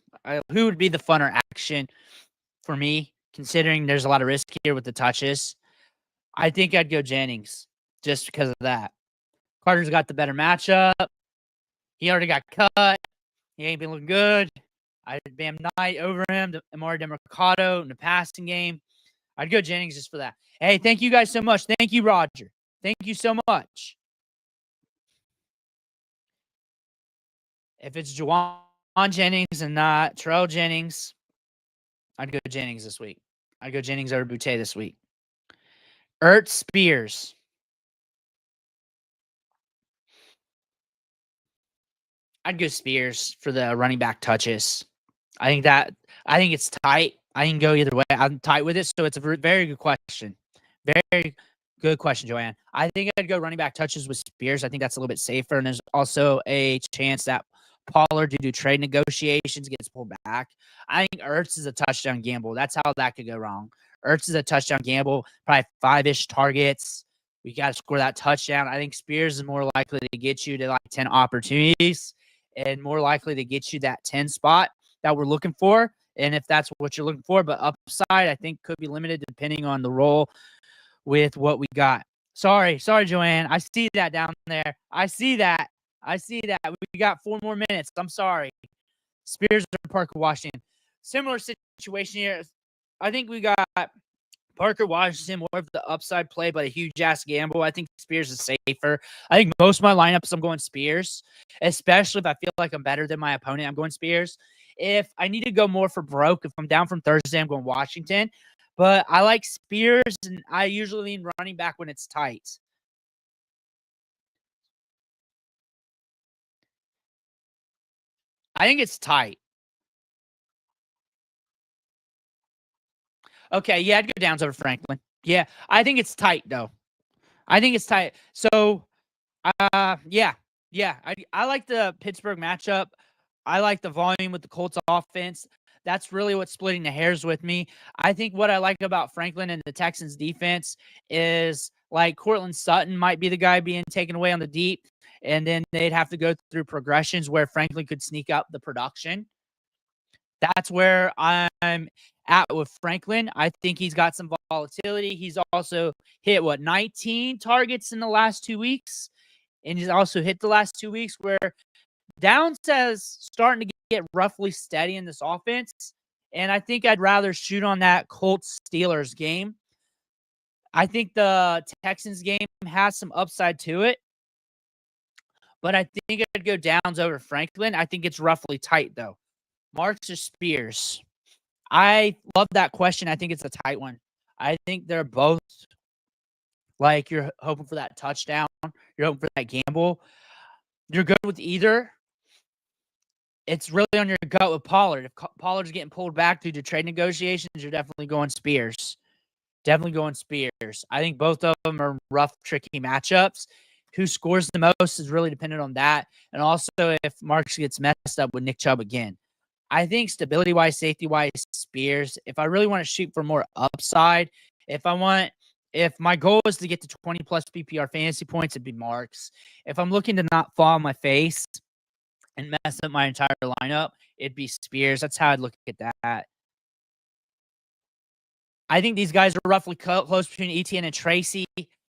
Who would be the funner action for me, considering there's a lot of risk here with the touches? I think I'd go Jennings just because of that. Carter's got the better matchup. He already got cut. He ain't been looking good. I'd Bam Knight over him, Amari DeMercado in the passing game. I'd go Jennings just for that. Hey, thank you guys so much. Thank you, Roger. Thank you so much. If it's Juwan Jennings and not Terrell Jennings, I'd go Jennings this week. I'd go Jennings over Boutte this week. Ertz, Spears. I'd go Spears for the running back touches. I think it's tight. I can go either way. I'm tight with it, so it's a very good question. Very good question, Joanne. I think I'd go running back touches with Spears. I think that's a little bit safer, and there's also a chance that Pollard, due to trade negotiations, gets pulled back. I think Ertz is a touchdown gamble. That's how that could go wrong. Ertz is a touchdown gamble, probably 5-ish targets. We got to score that touchdown. I think Spears is more likely to get you to like 10 opportunities and more likely to get you that 10 spot that we're looking for. And if that's what you're looking for, but upside, I think could be limited depending on the role with what we got. Sorry, Joanne. I see that down there. I see that. We got 4 more minutes. I'm sorry. Spears or Parker Washington. Similar situation here. I think we got Parker Washington, more of the upside play, but a huge-ass gamble. I think Spears is safer. I think most of my lineups, I'm going Spears, especially if I feel like I'm better than my opponent. I'm going Spears. If I need to go more for broke, if I'm down from Thursday, I'm going Washington. But I like Spears, and I usually lean running back when it's tight. I think it's tight. Okay, yeah, I'd go Downs over Franklin. Yeah, I think it's tight, though. I think it's tight. So, yeah. I like the Pittsburgh matchup. I like the volume with the Colts offense. That's really what's splitting the hairs with me. I think what I like about Franklin and the Texans defense is like Cortland Sutton might be the guy being taken away on the deep, and then they'd have to go through progressions where Franklin could sneak up the production. That's where I'm at with Franklin. I think he's got some volatility. He's also hit 19 targets in the last 2 weeks, and he's also hit the last 2 weeks where Downs says starting to get roughly steady in this offense. And I think I'd rather shoot on that Colts Steelers game. I think the Texans game has some upside to it, but I think I'd go Downs over Franklin. I think it's roughly tight though. Marks or Spears? I love that question. I think it's a tight one. I think they're both like you're hoping for that touchdown. You're hoping for that gamble. You're good with either. it's really on your gut with Pollard. If Pollard's getting pulled back due to trade negotiations, you're definitely going Spears. Definitely going Spears. I think both of them are rough, tricky matchups. Who scores the most is really dependent on that. And also if Marks gets messed up with Nick Chubb again. I think stability-wise, safety-wise, Spears. If I really want to shoot for more upside, if my goal is to get to 20-plus PPR fantasy points, it'd be Marks. If I'm looking to not fall on my face and mess up my entire lineup, it'd be Spears. That's how I'd look at that. I think these guys are roughly close between Etienne and Tracy.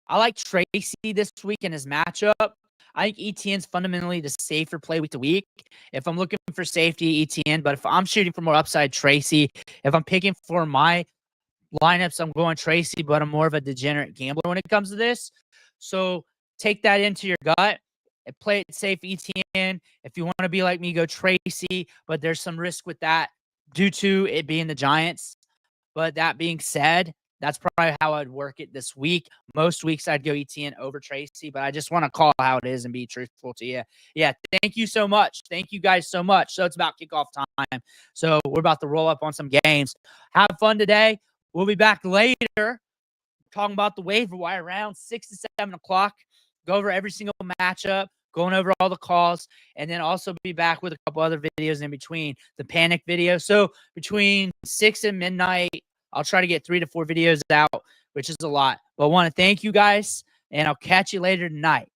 I like Tracy this week in his matchup. I think Etienne's fundamentally the safer play week to week. If I'm looking for safety, Etienne. But if I'm shooting for more upside, Tracy. If I'm picking for my lineups, I'm going Tracy, but I'm more of a degenerate gambler when it comes to this. So take that into your gut and play it safe, Etienne. If you want to be like me, go Tracy. But there's some risk with that due to it being the Giants. But that being said, that's probably how I'd work it this week. Most weeks I'd go Etienne over Tracy, but I just want to call how it is and be truthful to you. Yeah, thank you so much. Thank you guys so much. So it's about kickoff time. So we're about to roll up on some games. Have fun today. We'll be back later talking about the waiver wire around 6 to 7 o'clock. Go over every single matchup, going over all the calls, and then also be back with a couple other videos in between. The panic video. So between 6 and midnight, I'll try to get 3 to 4 videos out, which is a lot. But I want to thank you guys, and I'll catch you later tonight.